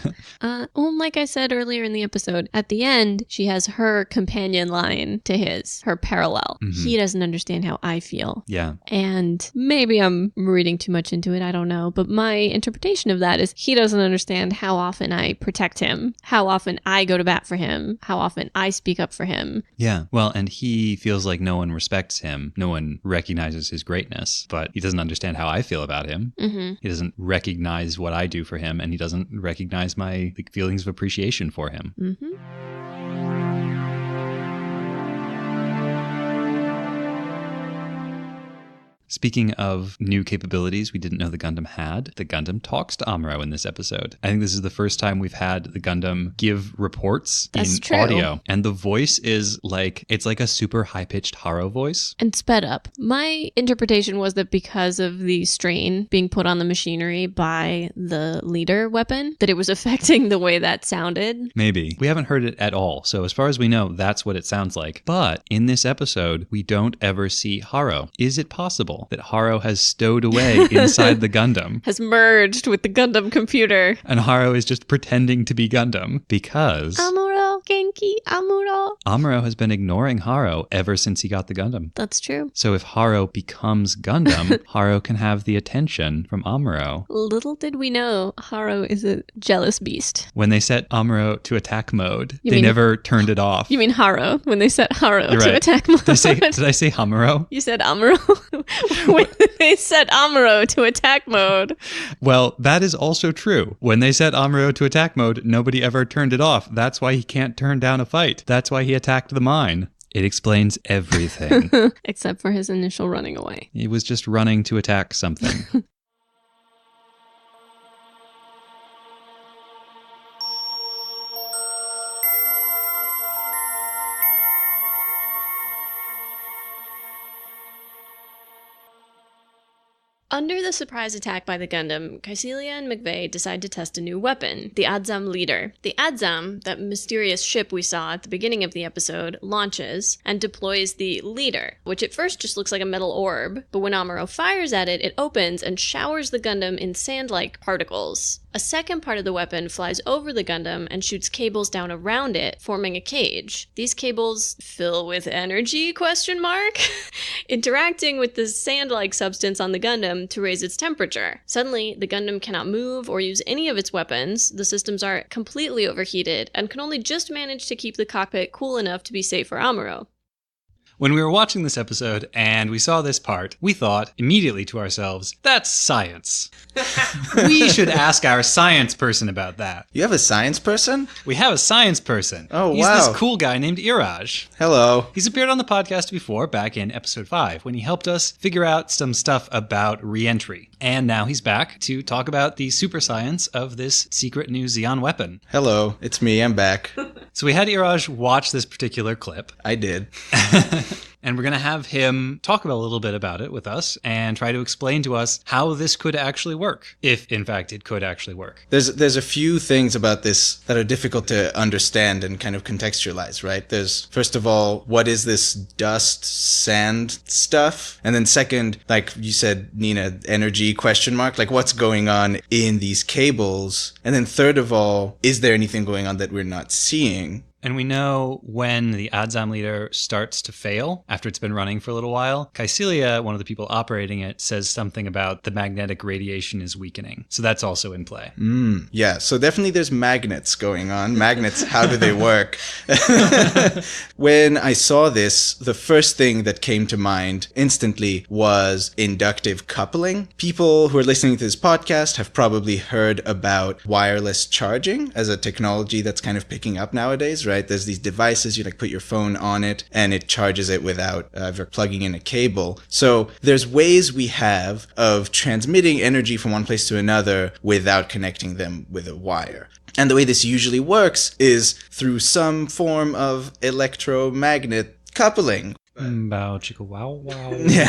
Well, like I said earlier in the episode, at the end, she has her companion line to his, her parallel. Mm-hmm. He doesn't understand how I feel. Yeah. And maybe I'm reading too much into it. I don't know. But my interpretation of that is he doesn't understand how often I protect him, how often I go to bat for him, how often I speak up for him. Yeah. Well, and he feels like no one respects him. No one recognizes his greatness, but he doesn't understand how I feel about him. Mm-hmm. He doesn't recognize what I do for him, and he doesn't recognize my feelings of appreciation for him. Mm-hmm. Speaking of new capabilities we didn't know the Gundam had, the Gundam talks to Amuro in this episode. I think this is the first time we've had the Gundam give reports in audio. And the voice is it's like a super high-pitched Haro voice. And sped up. My interpretation was that because of the strain being put on the machinery by the leader weapon, that it was affecting the way that sounded. Maybe. We haven't heard it at all, so as far as we know, that's what it sounds like. But in this episode, we don't ever see Haro. Is it possible that Haro has stowed away inside the Gundam? Has merged with the Gundam computer. And Haro is just pretending to be Gundam because... Amuro, Genki, Amuro. Amuro has been ignoring Haro ever since he got the Gundam. That's true. So if Haro becomes Gundam, Haro can have the attention from Amuro. Little did we know, Haro is a jealous beast. When they set Amuro to attack mode, they never turned it off. You mean Haro, when they set Haro to attack mode. Did I say Amuro? You said Amuro? When they set Amuro to attack mode. Well, that is also true. When they set Amuro to attack mode, nobody ever turned it off. That's why he can't turn down a fight. That's why he attacked the mine. It explains everything. Except for his initial running away. He was just running to attack something. Under the surprise attack by the Gundam, Kycilia and McVeigh decide to test a new weapon, the Adzam Leader. The Adzam, that mysterious ship we saw at the beginning of the episode, launches and deploys the Leader, which at first just looks like a metal orb, but when Amuro fires at it, it opens and showers the Gundam in sand-like particles. A second part of the weapon flies over the Gundam and shoots cables down around it, forming a cage. These cables fill with energy, ? Interacting with the sand-like substance on the Gundam to raise its temperature. Suddenly, the Gundam cannot move or use any of its weapons, the systems are completely overheated, and can only just manage to keep the cockpit cool enough to be safe for Amuro. When we were watching this episode and we saw this part, we thought immediately to ourselves, that's science. We should ask our science person about that. You have a science person? We have a science person. Oh, He's wow. this cool guy named Iraj. Hello. He's appeared on the podcast before, back in episode 5, when he helped us figure out some stuff about re-entry. And now he's back to talk about the super science of this secret new Zeon weapon. Hello, it's me, I'm back. So we had Iraj watch this particular clip. I did. And we're going to have him talk a little bit about it with us and try to explain to us how this could actually work, if in fact it could actually work. There's a few things about this that are difficult to understand and kind of contextualize, right? There's, first of all, what is this dust, sand stuff? And then second, like you said, Nina, energy question mark, like what's going on in these cables? And then third of all, is there anything going on that we're not seeing? And we know when the Adzam leader starts to fail after it's been running for a little while, Kycilia, one of the people operating it, says something about the magnetic radiation is weakening. So that's also in play. Yeah, so definitely there's magnets going on. Magnets, how do they work? When I saw this, the first thing that came to mind instantly was inductive coupling. People who are listening to this podcast have probably heard about wireless charging as a technology that's kind of picking up nowadays, right? There's these devices, you like put your phone on it and it charges it without ever plugging in a cable. So there's ways we have of transmitting energy from one place to another without connecting them with a wire. And the way this usually works is through some form of electromagnet coupling. Bow chicka wow wow. Yeah.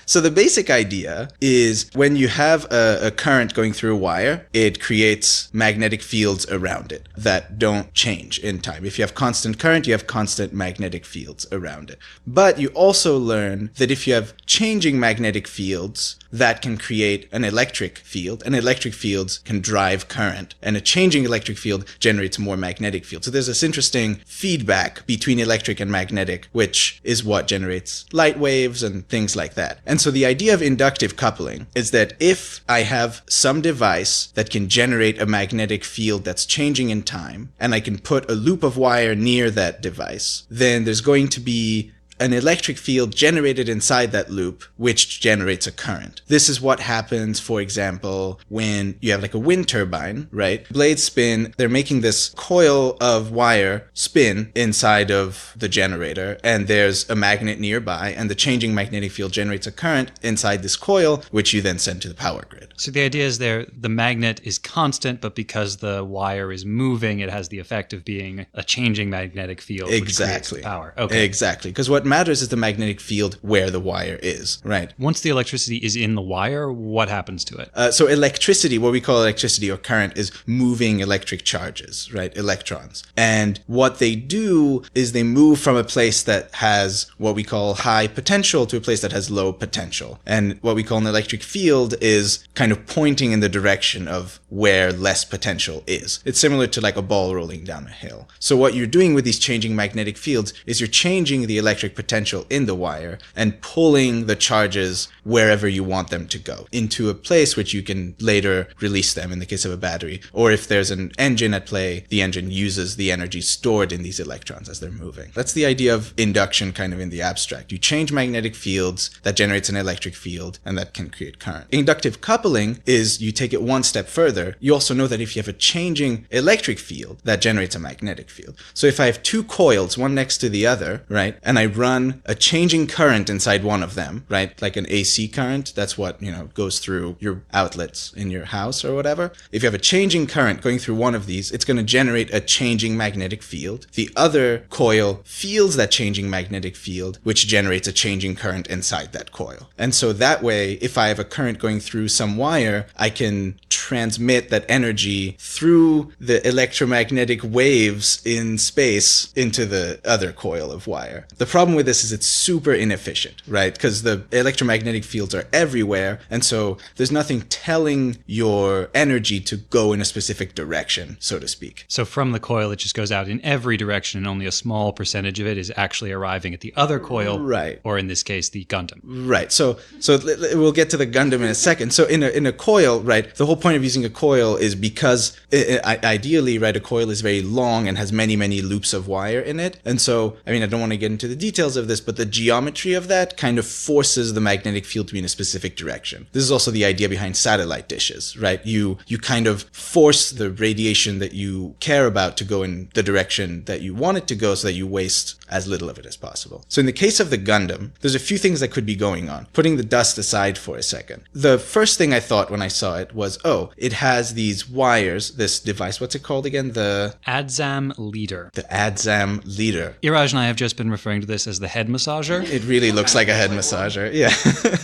So the basic idea is when you have a current going through a wire, it creates magnetic fields around it that don't change in time. If you have constant current, you have constant magnetic fields around it. But you also learn that if you have changing magnetic fields, that can create an electric field, and electric fields can drive current, and a changing electric field generates more magnetic field. So there's this interesting feedback between electric and magnetic, which is what generates light waves and things like that. And so the idea of inductive coupling is that if I have some device that can generate a magnetic field that's changing in time, and I can put a loop of wire near that device, then there's going to be an electric field generated inside that loop, which generates a current. This is what happens, for example, when you have like a wind turbine, right? Blades spin, they're making this coil of wire spin inside of the generator, and there's a magnet nearby, and the changing magnetic field generates a current inside this coil, which you then send to the power grid. So the idea is the magnet is constant, but because the wire is moving, it has the effect of being a changing magnetic field, which creates power. Okay. Exactly. Because what matters is the magnetic field where the wire is, right? Once the electricity is in the wire, what happens to it? So electricity, what we call electricity or current, is moving electric charges, right? Electrons. And what they do is they move from a place that has what we call high potential to a place that has low potential. And what we call an electric field is kind of pointing in the direction of where less potential is. It's similar to like a ball rolling down a hill. So what you're doing with these changing magnetic fields is you're changing the electric potential in the wire and pulling the charges wherever you want them to go into a place which you can later release them in the case of a battery. Or if there's an engine at play, the engine uses the energy stored in these electrons as they're moving. That's the idea of induction kind of in the abstract. You change magnetic fields, that generates an electric field, and that can create current. Inductive coupling is you take it one step further. You also know that if you have a changing electric field, that generates a magnetic field. So if I have two coils, one next to the other, right, and I run a changing current inside one of them, right, like an AC current, that's what, goes through your outlets in your house or whatever. If you have a changing current going through one of these, it's going to generate a changing magnetic field. The other coil feels that changing magnetic field, which generates a changing current inside that coil. And so that way, if I have a current going through some wire, I can transmit that energy through the electromagnetic waves in space into the other coil of wire. The problem with this is it's super inefficient, right? Because the electromagnetic fields are everywhere, and so there's nothing telling your energy to go in a specific direction, so to speak. So from the coil, it just goes out in every direction, and only a small percentage of it is actually arriving at the other coil, right? Or in this case, the Gundam. Right. So we'll get to the Gundam in a second. So in a coil, right, the whole point of using a coil is because ideally, right, a coil is very long and has many, many loops of wire in it. And so, I mean, I don't want to get into the details of this, but the geometry of that kind of forces the magnetic field to be in a specific direction. This is also the idea behind satellite dishes, right? You kind of force the radiation that you care about to go in the direction that you want it to go so that you waste as little of it as possible. So in the case of the Gundam, there's a few things that could be going on. Putting the dust aside for a second. The first thing I thought when I saw it was, oh, it has these wires, this device, what's it called again? The Adzam leader. The Adzam leader. Iraj and I have just been referring to this as the head massager. It really looks like a head massager, yeah.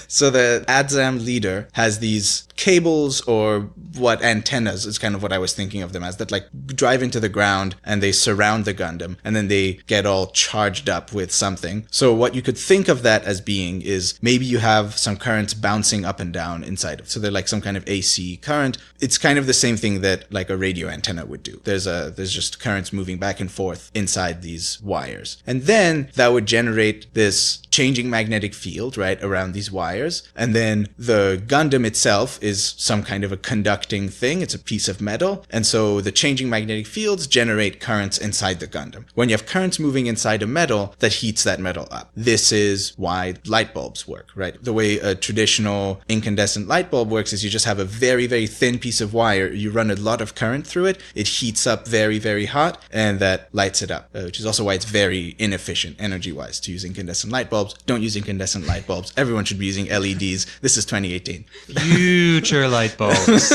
So the Adzam leader has these cables or what antennas is kind of what I was thinking of them as, that like drive into the ground and they surround the Gundam and then they get all charged up with something. So what you could think of that as being is maybe you have some currents bouncing up and down inside of, so they're like some kind of AC current. It's kind of the same thing that like a radio antenna would do. There's just currents moving back and forth inside these wires. And then that would generate this changing magnetic field, right, around these wires. And then the Gundam itself is some kind of a conducting thing. It's a piece of metal. And so the changing magnetic fields generate currents inside the Gundam. When you have currents moving inside a metal, that heats that metal up. This is why light bulbs work, right? The way a traditional incandescent light bulb works is you just have a very, very thin piece of wire. You run a lot of current through it. It heats up very, very hot, and that lights it up, which is also why it's very inefficient energy-wise to use incandescent light bulbs. Don't use incandescent light bulbs. Everyone should be using LEDs. This is 2018. Future light bulbs.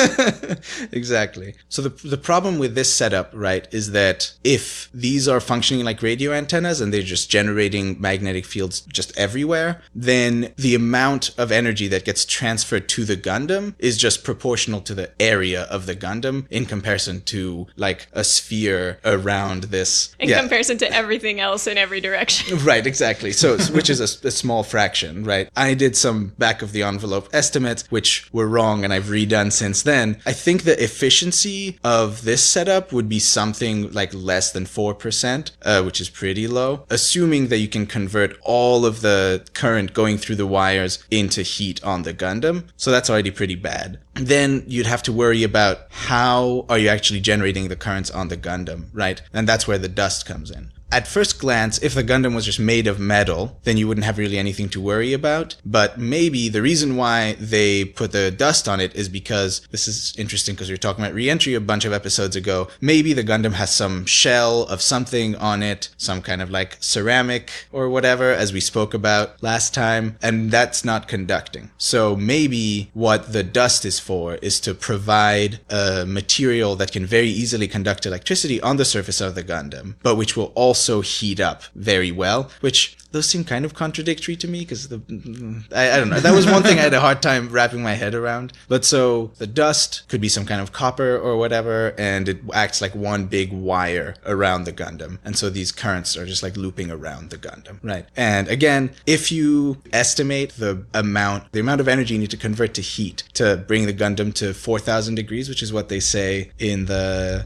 Exactly. So the problem with this setup, right, is that if these are functioning like radio antennas and they're just generating magnetic fields just everywhere, then the amount of energy that gets transferred to the Gundam is just proportional to the area of the Gundam in comparison to like a sphere around this. In comparison to everything else in every direction. Right, exactly. So, which is a small fraction, right? I did some back of the envelope estimates, which were wrong and I've redone since then. I think the efficiency of this setup would be something like less than 4%, which is pretty low, assuming that you can convert all of the current going through the wires into heat on the Gundam. So that's already pretty bad. Then you'd have to worry about how are you actually generating the currents on the Gundam, right? And that's where the dust comes in. At first glance, if the Gundam was just made of metal, then you wouldn't have really anything to worry about. But maybe the reason why they put the dust on it is because, this is interesting because we were talking about re-entry a bunch of episodes ago, maybe the Gundam has some shell of something on it, some kind of like ceramic or whatever, as we spoke about last time, and that's not conducting. So maybe what the dust is for is to provide a material that can very easily conduct electricity on the surface of the Gundam, but which will also heat up very well, which those seem kind of contradictory to me because I don't know. That was one thing I had a hard time wrapping my head around. But so the dust could be some kind of copper or whatever, and it acts like one big wire around the Gundam. And so these currents are just like looping around the Gundam, right? And again, if you estimate the amount of energy you need to convert to heat to bring the Gundam to 4,000 degrees, which is what they say in the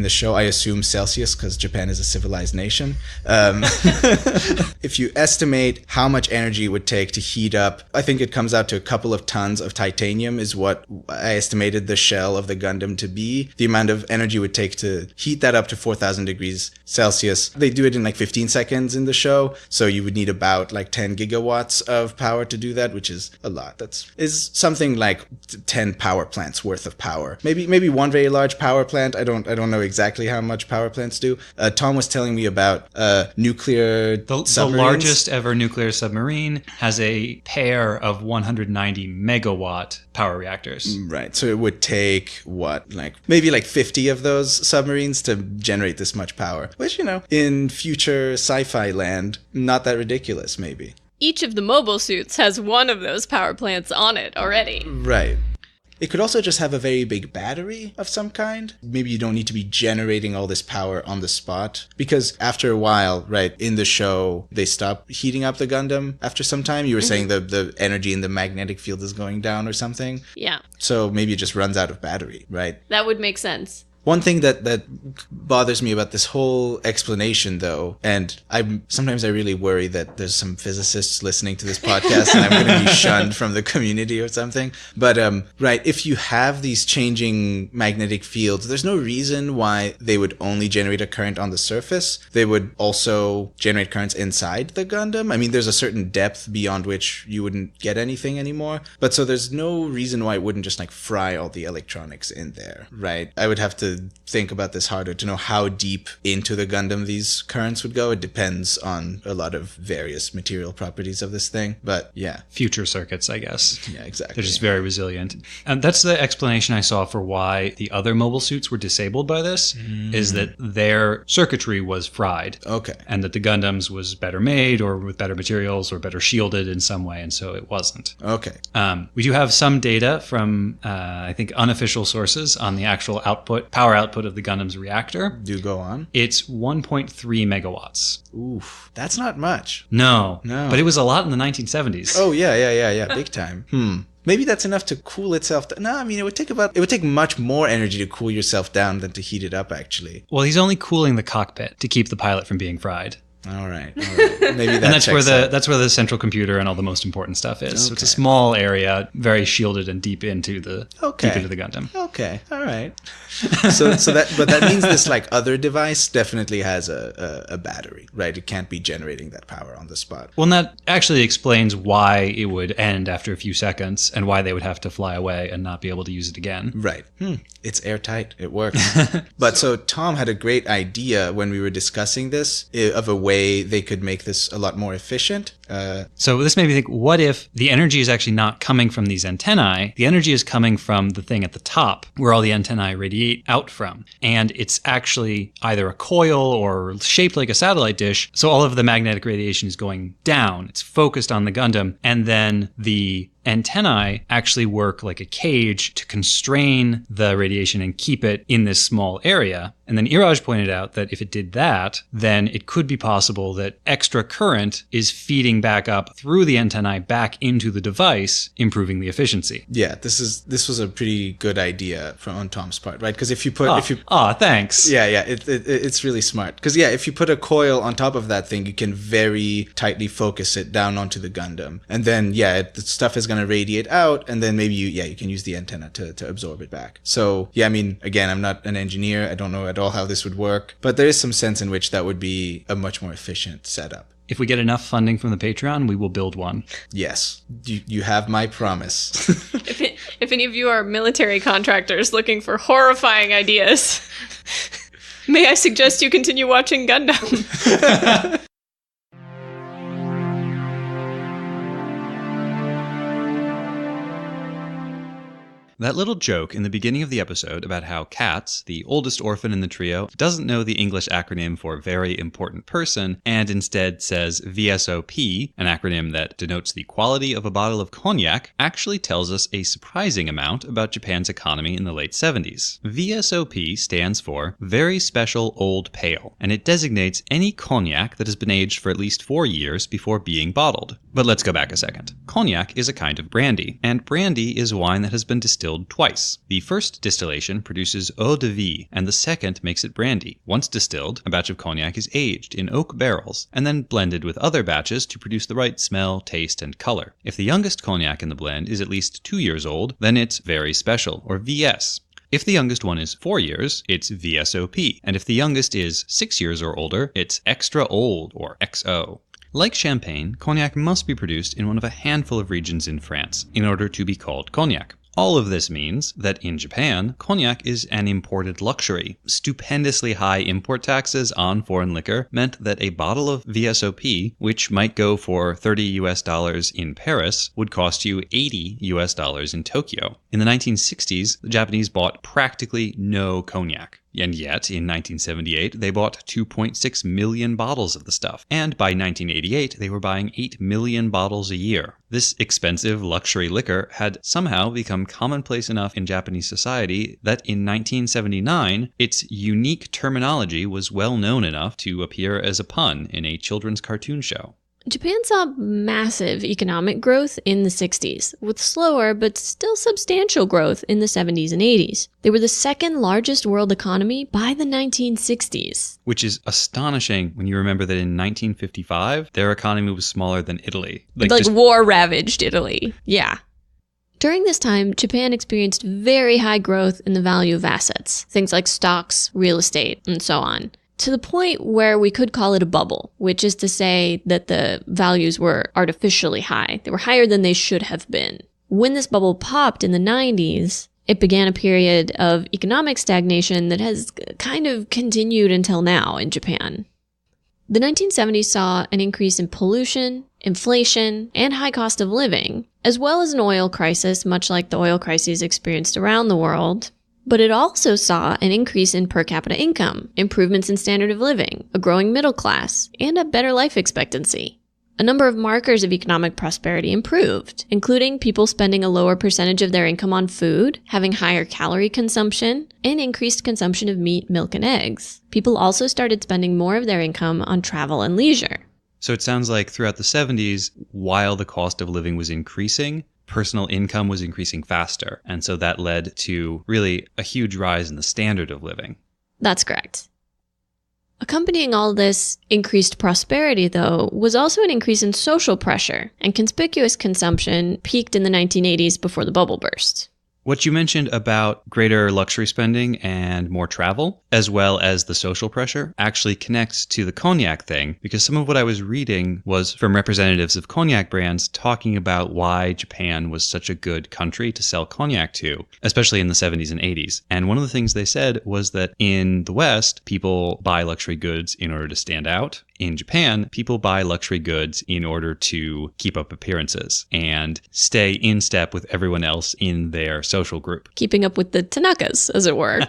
show, I assume Celsius because Japan is a civilized nation. If you estimate how much energy it would take to heat up, I think it comes out to a couple of tons of titanium is what I estimated the shell of the Gundam to be. The amount of energy it would take to heat that up to 4,000 degrees Celsius. They do it in like 15 seconds in the show, so you would need about like 10 gigawatts of power to do that, which is a lot. Is something like 10 power plants worth of power. Maybe one very large power plant. I don't know exactly how much power plants do. Tom was telling me about nuclear submarines. The largest ever nuclear submarine has a pair of 190 megawatt power reactors. Right. So it would take maybe 50 of those submarines to generate this much power, which, in future sci-fi land, not that ridiculous, maybe. Each of the mobile suits has one of those power plants on it already. Right. It could also just have a very big battery of some kind. Maybe you don't need to be generating all this power on the spot. Because after a while, right, in the show, they stop heating up the Gundam after some time. You were saying the energy in the magnetic field is going down or something. Yeah. So maybe it just runs out of battery, right? That would make sense. One thing that bothers me about this whole explanation, though, and sometimes I really worry that there's some physicists listening to this podcast and I'm going to be shunned from the community or something. But, right, if you have these changing magnetic fields, there's no reason why they would only generate a current on the surface. They would also generate currents inside the Gundam. I mean, there's a certain depth beyond which you wouldn't get anything anymore. But so there's no reason why it wouldn't just like fry all the electronics in there, right? I would have to think about this harder to know how deep into the Gundam these currents would go. It depends on a lot of various material properties of this thing, but yeah. Future circuits, I guess. Yeah, exactly. They're just very resilient. And that's the explanation I saw for why the other mobile suits were disabled by this, is that their circuitry was fried. Okay. And that the Gundams was better made or with better materials or better shielded in some way, and so it wasn't. Okay. We do have some data from, I think, unofficial sources on the actual power output of the Gundam's reactor. Do go on. It's 1.3 megawatts. Oof. That's not much. No. No. But it was a lot in the 1970s. Oh, yeah. Big time. Maybe that's enough to cool itself down. No, I mean, it would take much more energy to cool yourself down than to heat it up, actually. Well, he's only cooling the cockpit to keep the pilot from being fried. All right. Maybe that and that's checks where out. that's where the central computer and all the most important stuff is. So it's a Okay. small area, very shielded and deep into the Okay. deep into the Gundam. Okay. All right. But that means this like other device definitely has a battery, right? It can't be generating that power on the spot. Well, and that actually explains why it would end after a few seconds and why they would have to fly away and not be able to use it again. Right. It's airtight. It works. But so Tom had a great idea when we were discussing this of a way they could make this a lot more efficient. So this made me think, what if the energy is actually not coming from these antennae? The energy is coming from the thing at the top where all the antennae radiate out from. And it's actually either a coil or shaped like a satellite dish. So all of the magnetic radiation is going down. It's focused on the Gundam. And then the antennae actually work like a cage to constrain the radiation and keep it in this small area. And then Iraj pointed out that if it did that, then it could be possible that extra current is feeding back up through the antennae back into the device, improving the efficiency. Yeah, this was a pretty good idea on Tom's part, right? Because if you put Thanks. Yeah, it's really smart. Because if you put a coil on top of that thing, you can very tightly focus it down onto the Gundam, and then the stuff is going to radiate out, and then maybe you can use the antenna to absorb it back. So I mean, again, I'm not an engineer. I don't know at all how this would work, but there is some sense in which that would be a much more efficient setup. If we get enough funding from the Patreon, we will build one. Yes, you have my promise. If any of you are military contractors looking for horrifying ideas, may I suggest you continue watching Gundam? That little joke in the beginning of the episode about how Katz, the oldest orphan in the trio, doesn't know the English acronym for very important person and instead says VSOP, an acronym that denotes the quality of a bottle of cognac, actually tells us a surprising amount about Japan's economy in the late 70s. VSOP stands for Very Special Old Pale, and it designates any cognac that has been aged for at least 4 years before being bottled. But let's go back a second. Cognac is a kind of brandy, and brandy is wine that has been distilled twice. The first distillation produces eau de vie, and the second makes it brandy. Once distilled, a batch of cognac is aged in oak barrels, and then blended with other batches to produce the right smell, taste, and color. If the youngest cognac in the blend is at least 2 years old, then it's very special, or VS. If the youngest one is 4 years, it's VSOP, and if the youngest is 6 years or older, it's extra old, or XO. Like champagne, cognac must be produced in one of a handful of regions in France in order to be called cognac. All of this means that in Japan, cognac is an imported luxury. Stupendously high import taxes on foreign liquor meant that a bottle of VSOP, which might go for $30 in Paris, would cost you $80 in Tokyo. In the 1960s, the Japanese bought practically no cognac. And yet, in 1978, they bought 2.6 million bottles of the stuff. And by 1988, they were buying 8 million bottles a year. This expensive luxury liquor had somehow become commonplace enough in Japanese society that in 1979, its unique terminology was well known enough to appear as a pun in a children's cartoon show. Japan saw massive economic growth in the 60s, with slower but still substantial growth in the 70s and 80s. They were the second largest world economy by the 1960s. Which is astonishing when you remember that in 1955, their economy was smaller than Italy. Like war-ravaged Italy. Yeah. During this time, Japan experienced very high growth in the value of assets, things like stocks, real estate, and so on, to the point where we could call it a bubble, which is to say that the values were artificially high. They were higher than they should have been. When this bubble popped in the 90s, it began a period of economic stagnation that has kind of continued until now in Japan. The 1970s saw an increase in pollution, inflation, and high cost of living, as well as an oil crisis, much like the oil crises experienced around the world. But it also saw an increase in per capita income, improvements in standard of living, a growing middle class, and a better life expectancy. A number of markers of economic prosperity improved, including people spending a lower percentage of their income on food, having higher calorie consumption, and increased consumption of meat, milk, and eggs. People also started spending more of their income on travel and leisure. So it sounds like throughout the 70s, while the cost of living was increasing, personal income was increasing faster. And so that led to really a huge rise in the standard of living. That's correct. Accompanying all this increased prosperity, though, was also an increase in social pressure, and conspicuous consumption peaked in the 1980s before the bubble burst. What you mentioned about greater luxury spending and more travel, as well as the social pressure, actually connects to the cognac thing, because some of what I was reading was from representatives of cognac brands talking about why Japan was such a good country to sell cognac to, especially in the 70s and 80s. And one of the things they said was that in the West, people buy luxury goods in order to stand out. In Japan, people buy luxury goods in order to keep up appearances and stay in step with everyone else in their social group. Keeping up with the Tanakas, as it were.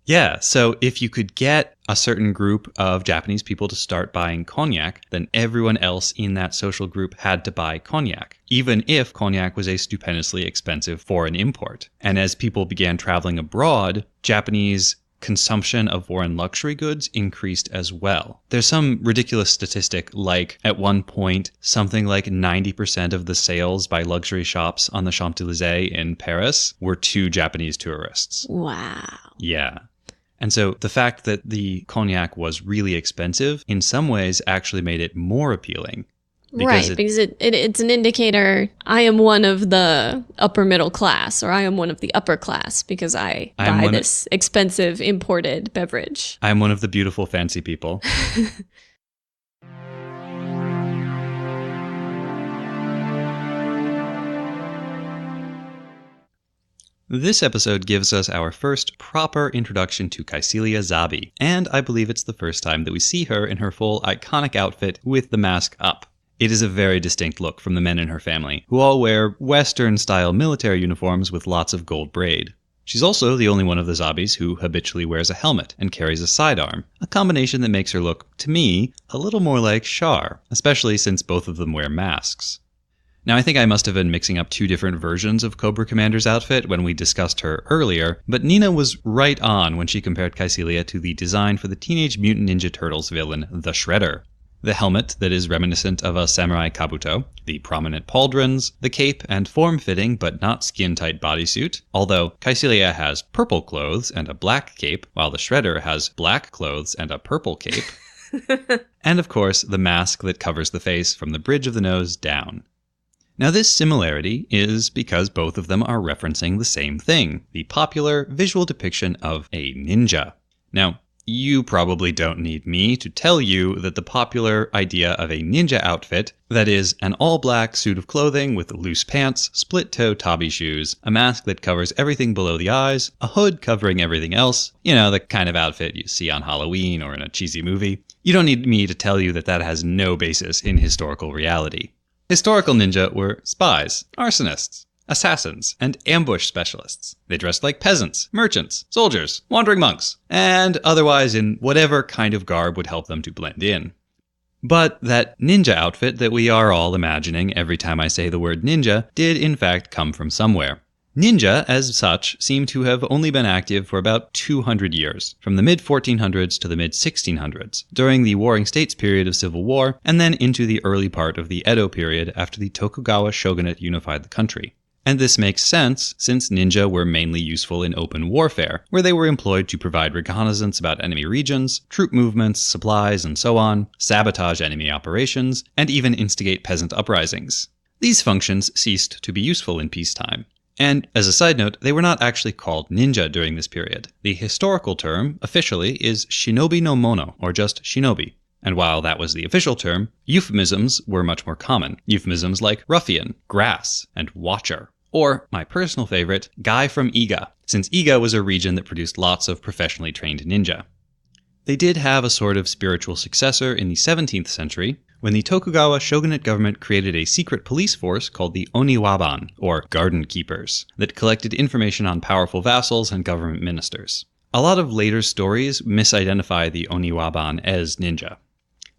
Yeah, so if you could get a certain group of Japanese people to start buying cognac, then everyone else in that social group had to buy cognac, even if cognac was a stupendously expensive foreign import. And as people began traveling abroad, Japanese consumption of foreign luxury goods increased as well. There's some ridiculous statistic like at one point something like 90% of the sales by luxury shops on the Champs-Élysées in Paris were to Japanese tourists. Wow. Yeah. And so the fact that the cognac was really expensive in some ways actually made it more appealing. Because it's an indicator, I am one of the upper middle class, or I am one of the upper class, because I buy this expensive imported beverage. I'm one of the beautiful fancy people. This episode gives us our first proper introduction to Kycilia Zabi, and I believe it's the first time that we see her in her full iconic outfit with the mask up. It is a very distinct look from the men in her family, who all wear Western-style military uniforms with lots of gold braid. She's also the only one of the Zabis who habitually wears a helmet and carries a sidearm, a combination that makes her look, to me, a little more like Char, especially since both of them wear masks. Now, I think I must have been mixing up two different versions of Cobra Commander's outfit when we discussed her earlier, but Nina was right on when she compared Kycilia to the design for the Teenage Mutant Ninja Turtles villain, the Shredder. The helmet that is reminiscent of a samurai kabuto, the prominent pauldrons, the cape and form-fitting but not skin-tight bodysuit, although Kycilia has purple clothes and a black cape, while the Shredder has black clothes and a purple cape. And of course, the mask that covers the face from the bridge of the nose down. Now this similarity is because both of them are referencing the same thing, the popular visual depiction of a ninja. Now, you probably don't need me to tell you that the popular idea of a ninja outfit, that is, an all-black suit of clothing with loose pants, split-toe tabi shoes, a mask that covers everything below the eyes, a hood covering everything else, the kind of outfit you see on Halloween or in a cheesy movie. You don't need me to tell you that that has no basis in historical reality. Historical ninja were spies, arsonists. assassins, and ambush specialists. They dressed like peasants, merchants, soldiers, wandering monks, and otherwise in whatever kind of garb would help them to blend in. But that ninja outfit that we are all imagining every time I say the word ninja did in fact come from somewhere. Ninja, as such, seem to have only been active for about 200 years, from the mid-1400s to the mid-1600s, during the Warring States period of civil war, and then into the early part of the Edo period after the Tokugawa shogunate unified the country. And this makes sense, since ninja were mainly useful in open warfare, where they were employed to provide reconnaissance about enemy regions, troop movements, supplies, and so on, sabotage enemy operations, and even instigate peasant uprisings. These functions ceased to be useful in peacetime. And as a side note, they were not actually called ninja during this period. The historical term, officially, is shinobi no mono, or just shinobi. And while that was the official term, euphemisms were much more common. Euphemisms like ruffian, grass, and watcher. Or, my personal favorite, guy from Iga, since Iga was a region that produced lots of professionally trained ninja. They did have a sort of spiritual successor in the 17th century, when the Tokugawa shogunate government created a secret police force called the Oniwaban, or Garden Keepers, that collected information on powerful vassals and government ministers. A lot of later stories misidentify the Oniwaban as ninja.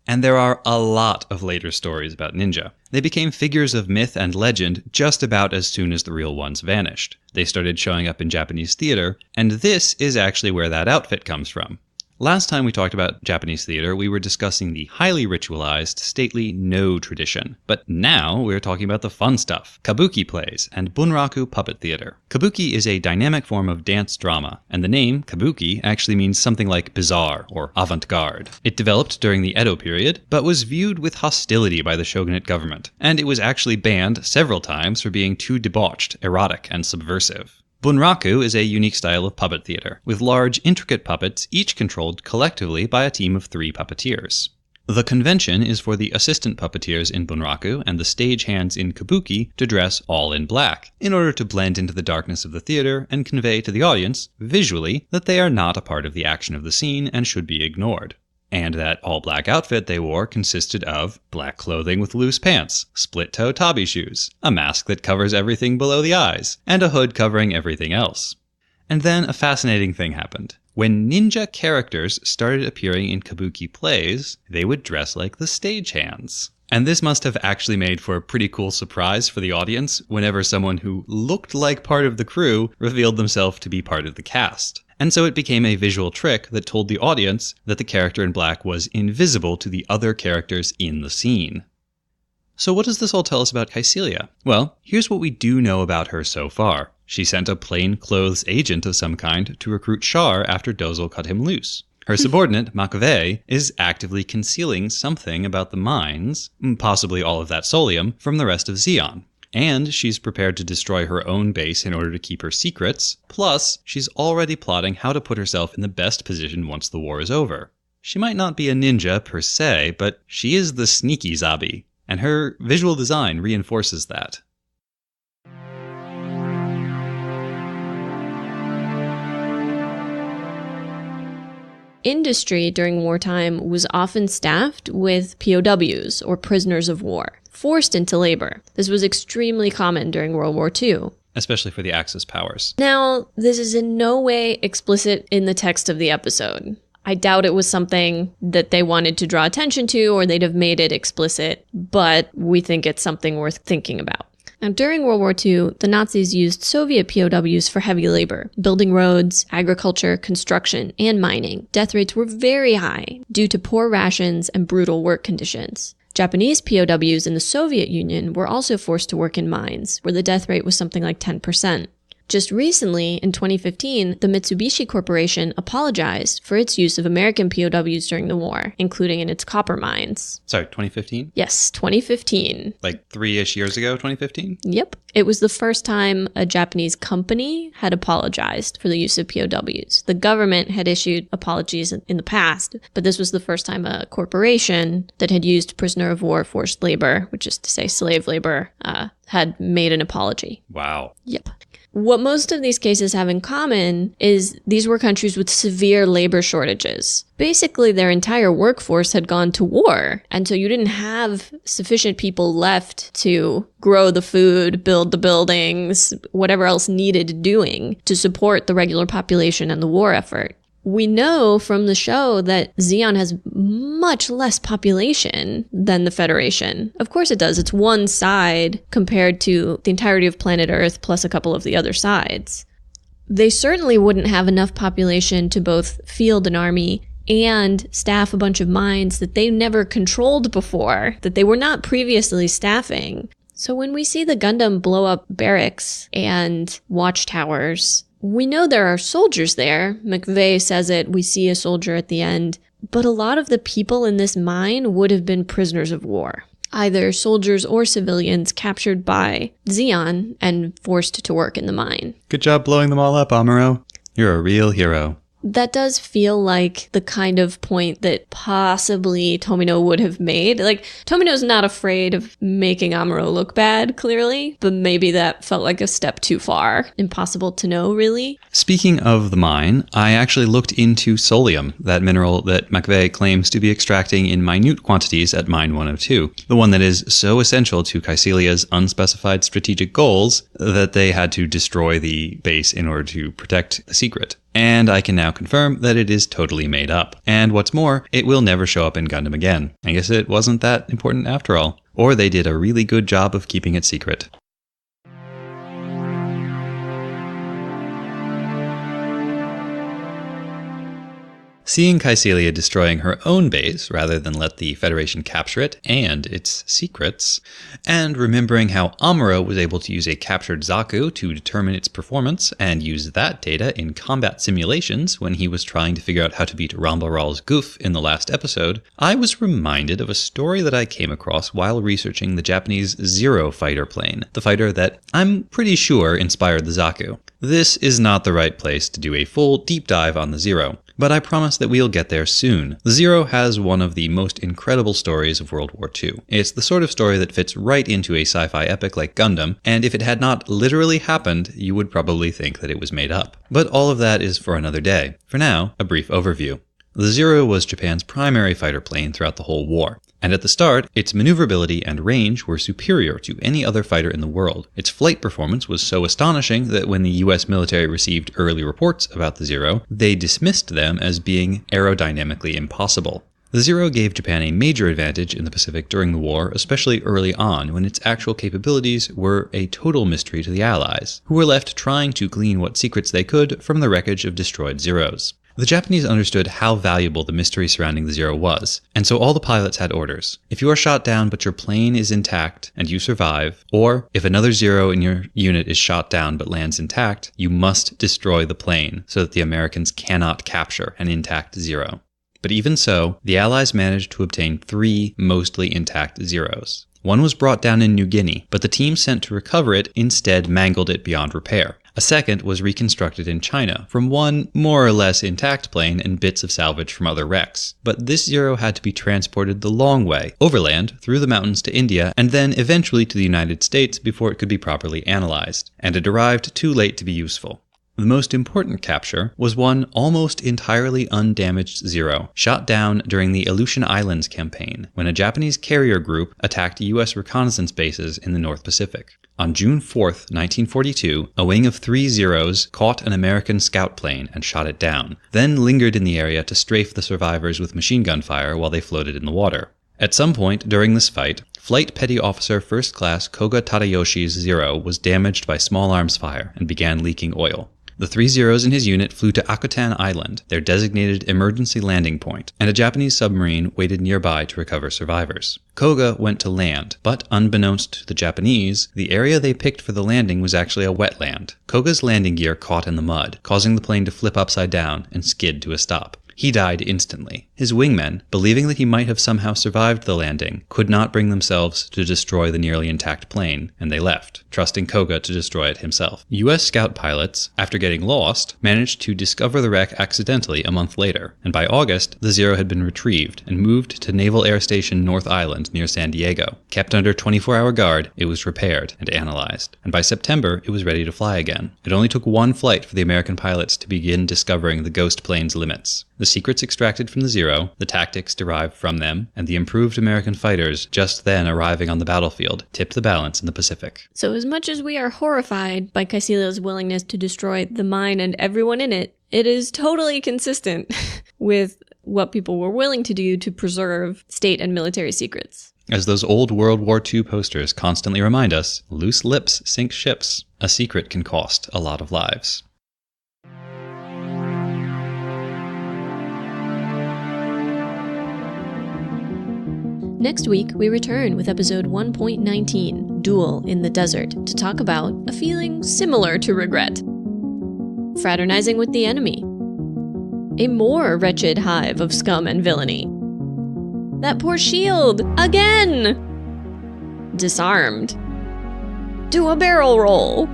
And there are a lot of later stories about ninja. They became figures of myth and legend just about as soon as the real ones vanished. They started showing up in Japanese theater, and this is actually where that outfit comes from. Last time we talked about Japanese theater, we were discussing the highly ritualized, stately no tradition. But now we're talking about the fun stuff, kabuki plays and bunraku puppet theater. Kabuki is a dynamic form of dance drama, and the name kabuki actually means something like bizarre or avant-garde. It developed during the Edo period, but was viewed with hostility by the shogunate government, and it was actually banned several times for being too debauched, erotic, and subversive. Bunraku is a unique style of puppet theater, with large, intricate puppets each controlled collectively by a team of 3 puppeteers. The convention is for the assistant puppeteers in bunraku and the stagehands in kabuki to dress all in black, in order to blend into the darkness of the theater and convey to the audience, visually, that they are not a part of the action of the scene and should be ignored. And that all-black outfit they wore consisted of black clothing with loose pants, split-toe tabi shoes, a mask that covers everything below the eyes, and a hood covering everything else. And then a fascinating thing happened. When ninja characters started appearing in kabuki plays, they would dress like the stagehands. And this must have actually made for a pretty cool surprise for the audience whenever someone who looked like part of the crew revealed themselves to be part of the cast. And so it became a visual trick that told the audience that the character in black was invisible to the other characters in the scene. So what does this all tell us about Kycilia? Well, here's what we do know about her so far. She sent a plain-clothes agent of some kind to recruit Char after Dozle cut him loose. Her subordinate, Makave, is actively concealing something about the mines, possibly all of that solium, from the rest of Zeon. And she's prepared to destroy her own base in order to keep her secrets. Plus, she's already plotting how to put herself in the best position once the war is over. She might not be a ninja per se, but she is the sneaky Zabi, and her visual design reinforces that. Industry during wartime was often staffed with POWs, or prisoners of war, forced into labor. This was extremely common during World War II. Especially for the Axis powers. Now, this is in no way explicit in the text of the episode. I doubt it was something that they wanted to draw attention to, or they'd have made it explicit, but we think it's something worth thinking about. Now, during World War II, the Nazis used Soviet POWs for heavy labor, building roads, agriculture, construction, and mining. Death rates were very high due to poor rations and brutal work conditions. Japanese POWs in the Soviet Union were also forced to work in mines, where the death rate was something like 10%. Just recently, in 2015, the Mitsubishi Corporation apologized for its use of American POWs during the war, including in its copper mines. Sorry, 2015? Yes, 2015. Like 3-ish years ago, 2015? Yep. It was the first time a Japanese company had apologized for the use of POWs. The government had issued apologies in the past, but this was the first time a corporation that had used prisoner of war forced labor, which is to say slave labor, had made an apology. Wow. Yep. What most of these cases have in common is these were countries with severe labor shortages. Basically, their entire workforce had gone to war, and so you didn't have sufficient people left to grow the food, build the buildings, whatever else needed doing to support the regular population and the war effort. We know from the show that Zeon has much less population than the Federation. Of course it does. It's one side compared to the entirety of planet Earth plus a couple of the other sides. They certainly wouldn't have enough population to both field an army and staff a bunch of mines that they never controlled before, that they were not previously staffing. So when we see the Gundam blow up barracks and watchtowers, we know there are soldiers there. McVeigh says it. We see a soldier at the end. But a lot of the people in this mine would have been prisoners of war, either soldiers or civilians captured by Zeon and forced to work in the mine. Good job blowing them all up, Amuro. You're a real hero. That does feel like the kind of point that possibly Tomino would have made. Like, Tomino's not afraid of making Amuro look bad, clearly, but maybe that felt like a step too far. Impossible to know, really. Speaking of the mine, I actually looked into solium, that mineral that McVeigh claims to be extracting in minute quantities at Mine 102, the one that is so essential to Kycilia's unspecified strategic goals that they had to destroy the base in order to protect the secret. And I can now confirm that it is totally made up. And what's more, it will never show up in Gundam again. I guess it wasn't that important after all. Or they did a really good job of keeping it secret. Seeing Kycilia destroying her own base rather than let the Federation capture it and its secrets, and remembering how Amuro was able to use a captured Zaku to determine its performance and use that data in combat simulations when he was trying to figure out how to beat Rambaral's Goof in the last episode, I was reminded of a story that I came across while researching the Japanese Zero fighter plane, the fighter that I'm pretty sure inspired the Zaku. This is not the right place to do a full deep dive on the Zero, but I promise that we'll get there soon. The Zero has one of the most incredible stories of World War II. It's the sort of story that fits right into a sci-fi epic like Gundam, and if it had not literally happened, you would probably think that it was made up. But all of that is for another day. For now, a brief overview. The Zero was Japan's primary fighter plane throughout the whole war. And at the start, its maneuverability and range were superior to any other fighter in the world. Its flight performance was so astonishing that when the US military received early reports about the Zero, they dismissed them as being aerodynamically impossible. The Zero gave Japan a major advantage in the Pacific during the war, especially early on, when its actual capabilities were a total mystery to the Allies, who were left trying to glean what secrets they could from the wreckage of destroyed Zeros. The Japanese understood how valuable the mystery surrounding the Zero was, and so all the pilots had orders. If you are shot down but your plane is intact and you survive, or if another Zero in your unit is shot down but lands intact, you must destroy the plane so that the Americans cannot capture an intact Zero. But even so, the Allies managed to obtain 3 mostly intact Zeros. One was brought down in New Guinea, but the team sent to recover it instead mangled it beyond repair. A second was reconstructed in China from one more or less intact plane and bits of salvage from other wrecks. But this Zero had to be transported the long way, overland, through the mountains to India, and then eventually to the United States before it could be properly analyzed. And it arrived too late to be useful. The most important capture was one almost entirely undamaged Zero, shot down during the Aleutian Islands campaign, when a Japanese carrier group attacked US reconnaissance bases in the North Pacific. On June 4, 1942, a wing of 3 Zeros caught an American scout plane and shot it down, then lingered in the area to strafe the survivors with machine gun fire while they floated in the water. At some point during this fight, Flight Petty Officer First Class Koga Tadayoshi's Zero was damaged by small arms fire and began leaking oil. The 3 Zeros in his unit flew to Akutan Island, their designated emergency landing point, and a Japanese submarine waited nearby to recover survivors. Koga went to land, but unbeknownst to the Japanese, the area they picked for the landing was actually a wetland. Koga's landing gear caught in the mud, causing the plane to flip upside down and skid to a stop. He died instantly. His wingmen, believing that he might have somehow survived the landing, could not bring themselves to destroy the nearly intact plane, and they left, trusting Koga to destroy it himself. U.S. scout pilots, after getting lost, managed to discover the wreck accidentally a month later, and by August, the Zero had been retrieved and moved to Naval Air Station North Island near San Diego. Kept under 24-hour guard, it was repaired and analyzed, and by September, it was ready to fly again. It only took one flight for the American pilots to begin discovering the ghost plane's limits. The secrets extracted from the Zero, the tactics derived from them, and the improved American fighters just then arriving on the battlefield tipped the balance in the Pacific. So as much as we are horrified by Kycilia's willingness to destroy the mine and everyone in it, it is totally consistent with what people were willing to do to preserve state and military secrets. As those old World War II posters constantly remind us, loose lips sink ships. A secret can cost a lot of lives. Next week, we return with episode 1.19, Duel in the Desert, to talk about a feeling similar to regret. Fraternizing with the enemy. A more wretched hive of scum and villainy. That poor shield! Again! Disarmed. Do a barrel roll.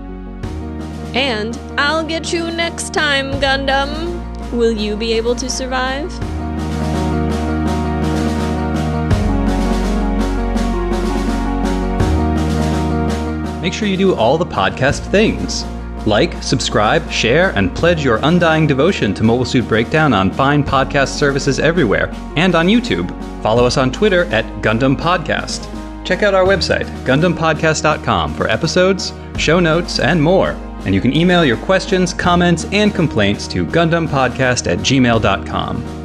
And I'll get you next time, Gundam. Will you be able to survive? Make sure you do all the podcast things. Like, subscribe, share, and pledge your undying devotion to Mobile Suit Breakdown on fine podcast services everywhere and on YouTube. Follow us on Twitter at Gundam Podcast. Check out our website, GundamPodcast.com, for episodes, show notes, and more. And you can email your questions, comments, and complaints to GundamPodcast@gmail.com.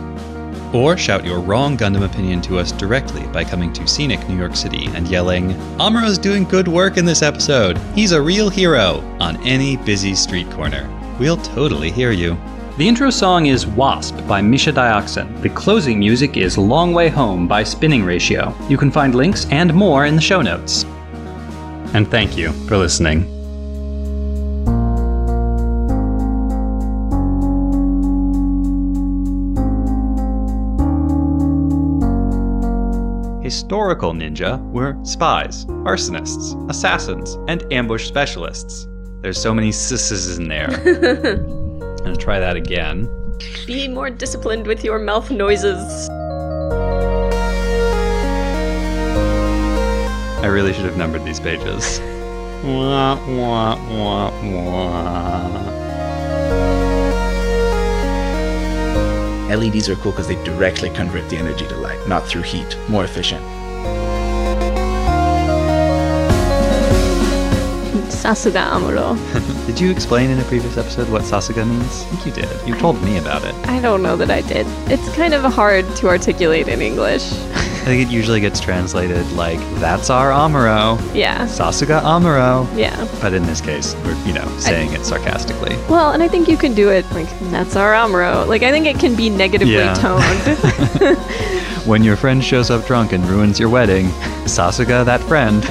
Or shout your wrong Gundam opinion to us directly by coming to scenic New York City and yelling, "Amuro's doing good work in this episode. He's a real hero," on any busy street corner. We'll totally hear you. The intro song is Wasp by Misha Dioxin. The closing music is Long Way Home by Spinning Ratio. You can find links and more in the show notes. And thank you for listening. Historical ninja were spies, arsonists, assassins, and ambush specialists. There's so many s's in there. I'm gonna try that again. Be more disciplined with your mouth noises. I really should have numbered these pages. Wah, wah, wah, wah. LEDs are cool because they directly convert the energy to light, not through heat. More efficient. Sasuga Amuro. Did you explain in a previous episode what Sasuga means? I think you did. You told me about it. I don't know that I did. It's kind of hard to articulate in English. I think it usually gets translated like, "That's our Amuro." Yeah. Sasuga Amuro. Yeah. But in this case, we're, saying it sarcastically. Well, and I think you can do it like, "That's our Amuro." Like, I think it can be negatively toned. When your friend shows up drunk and ruins your wedding, Sasuga that friend.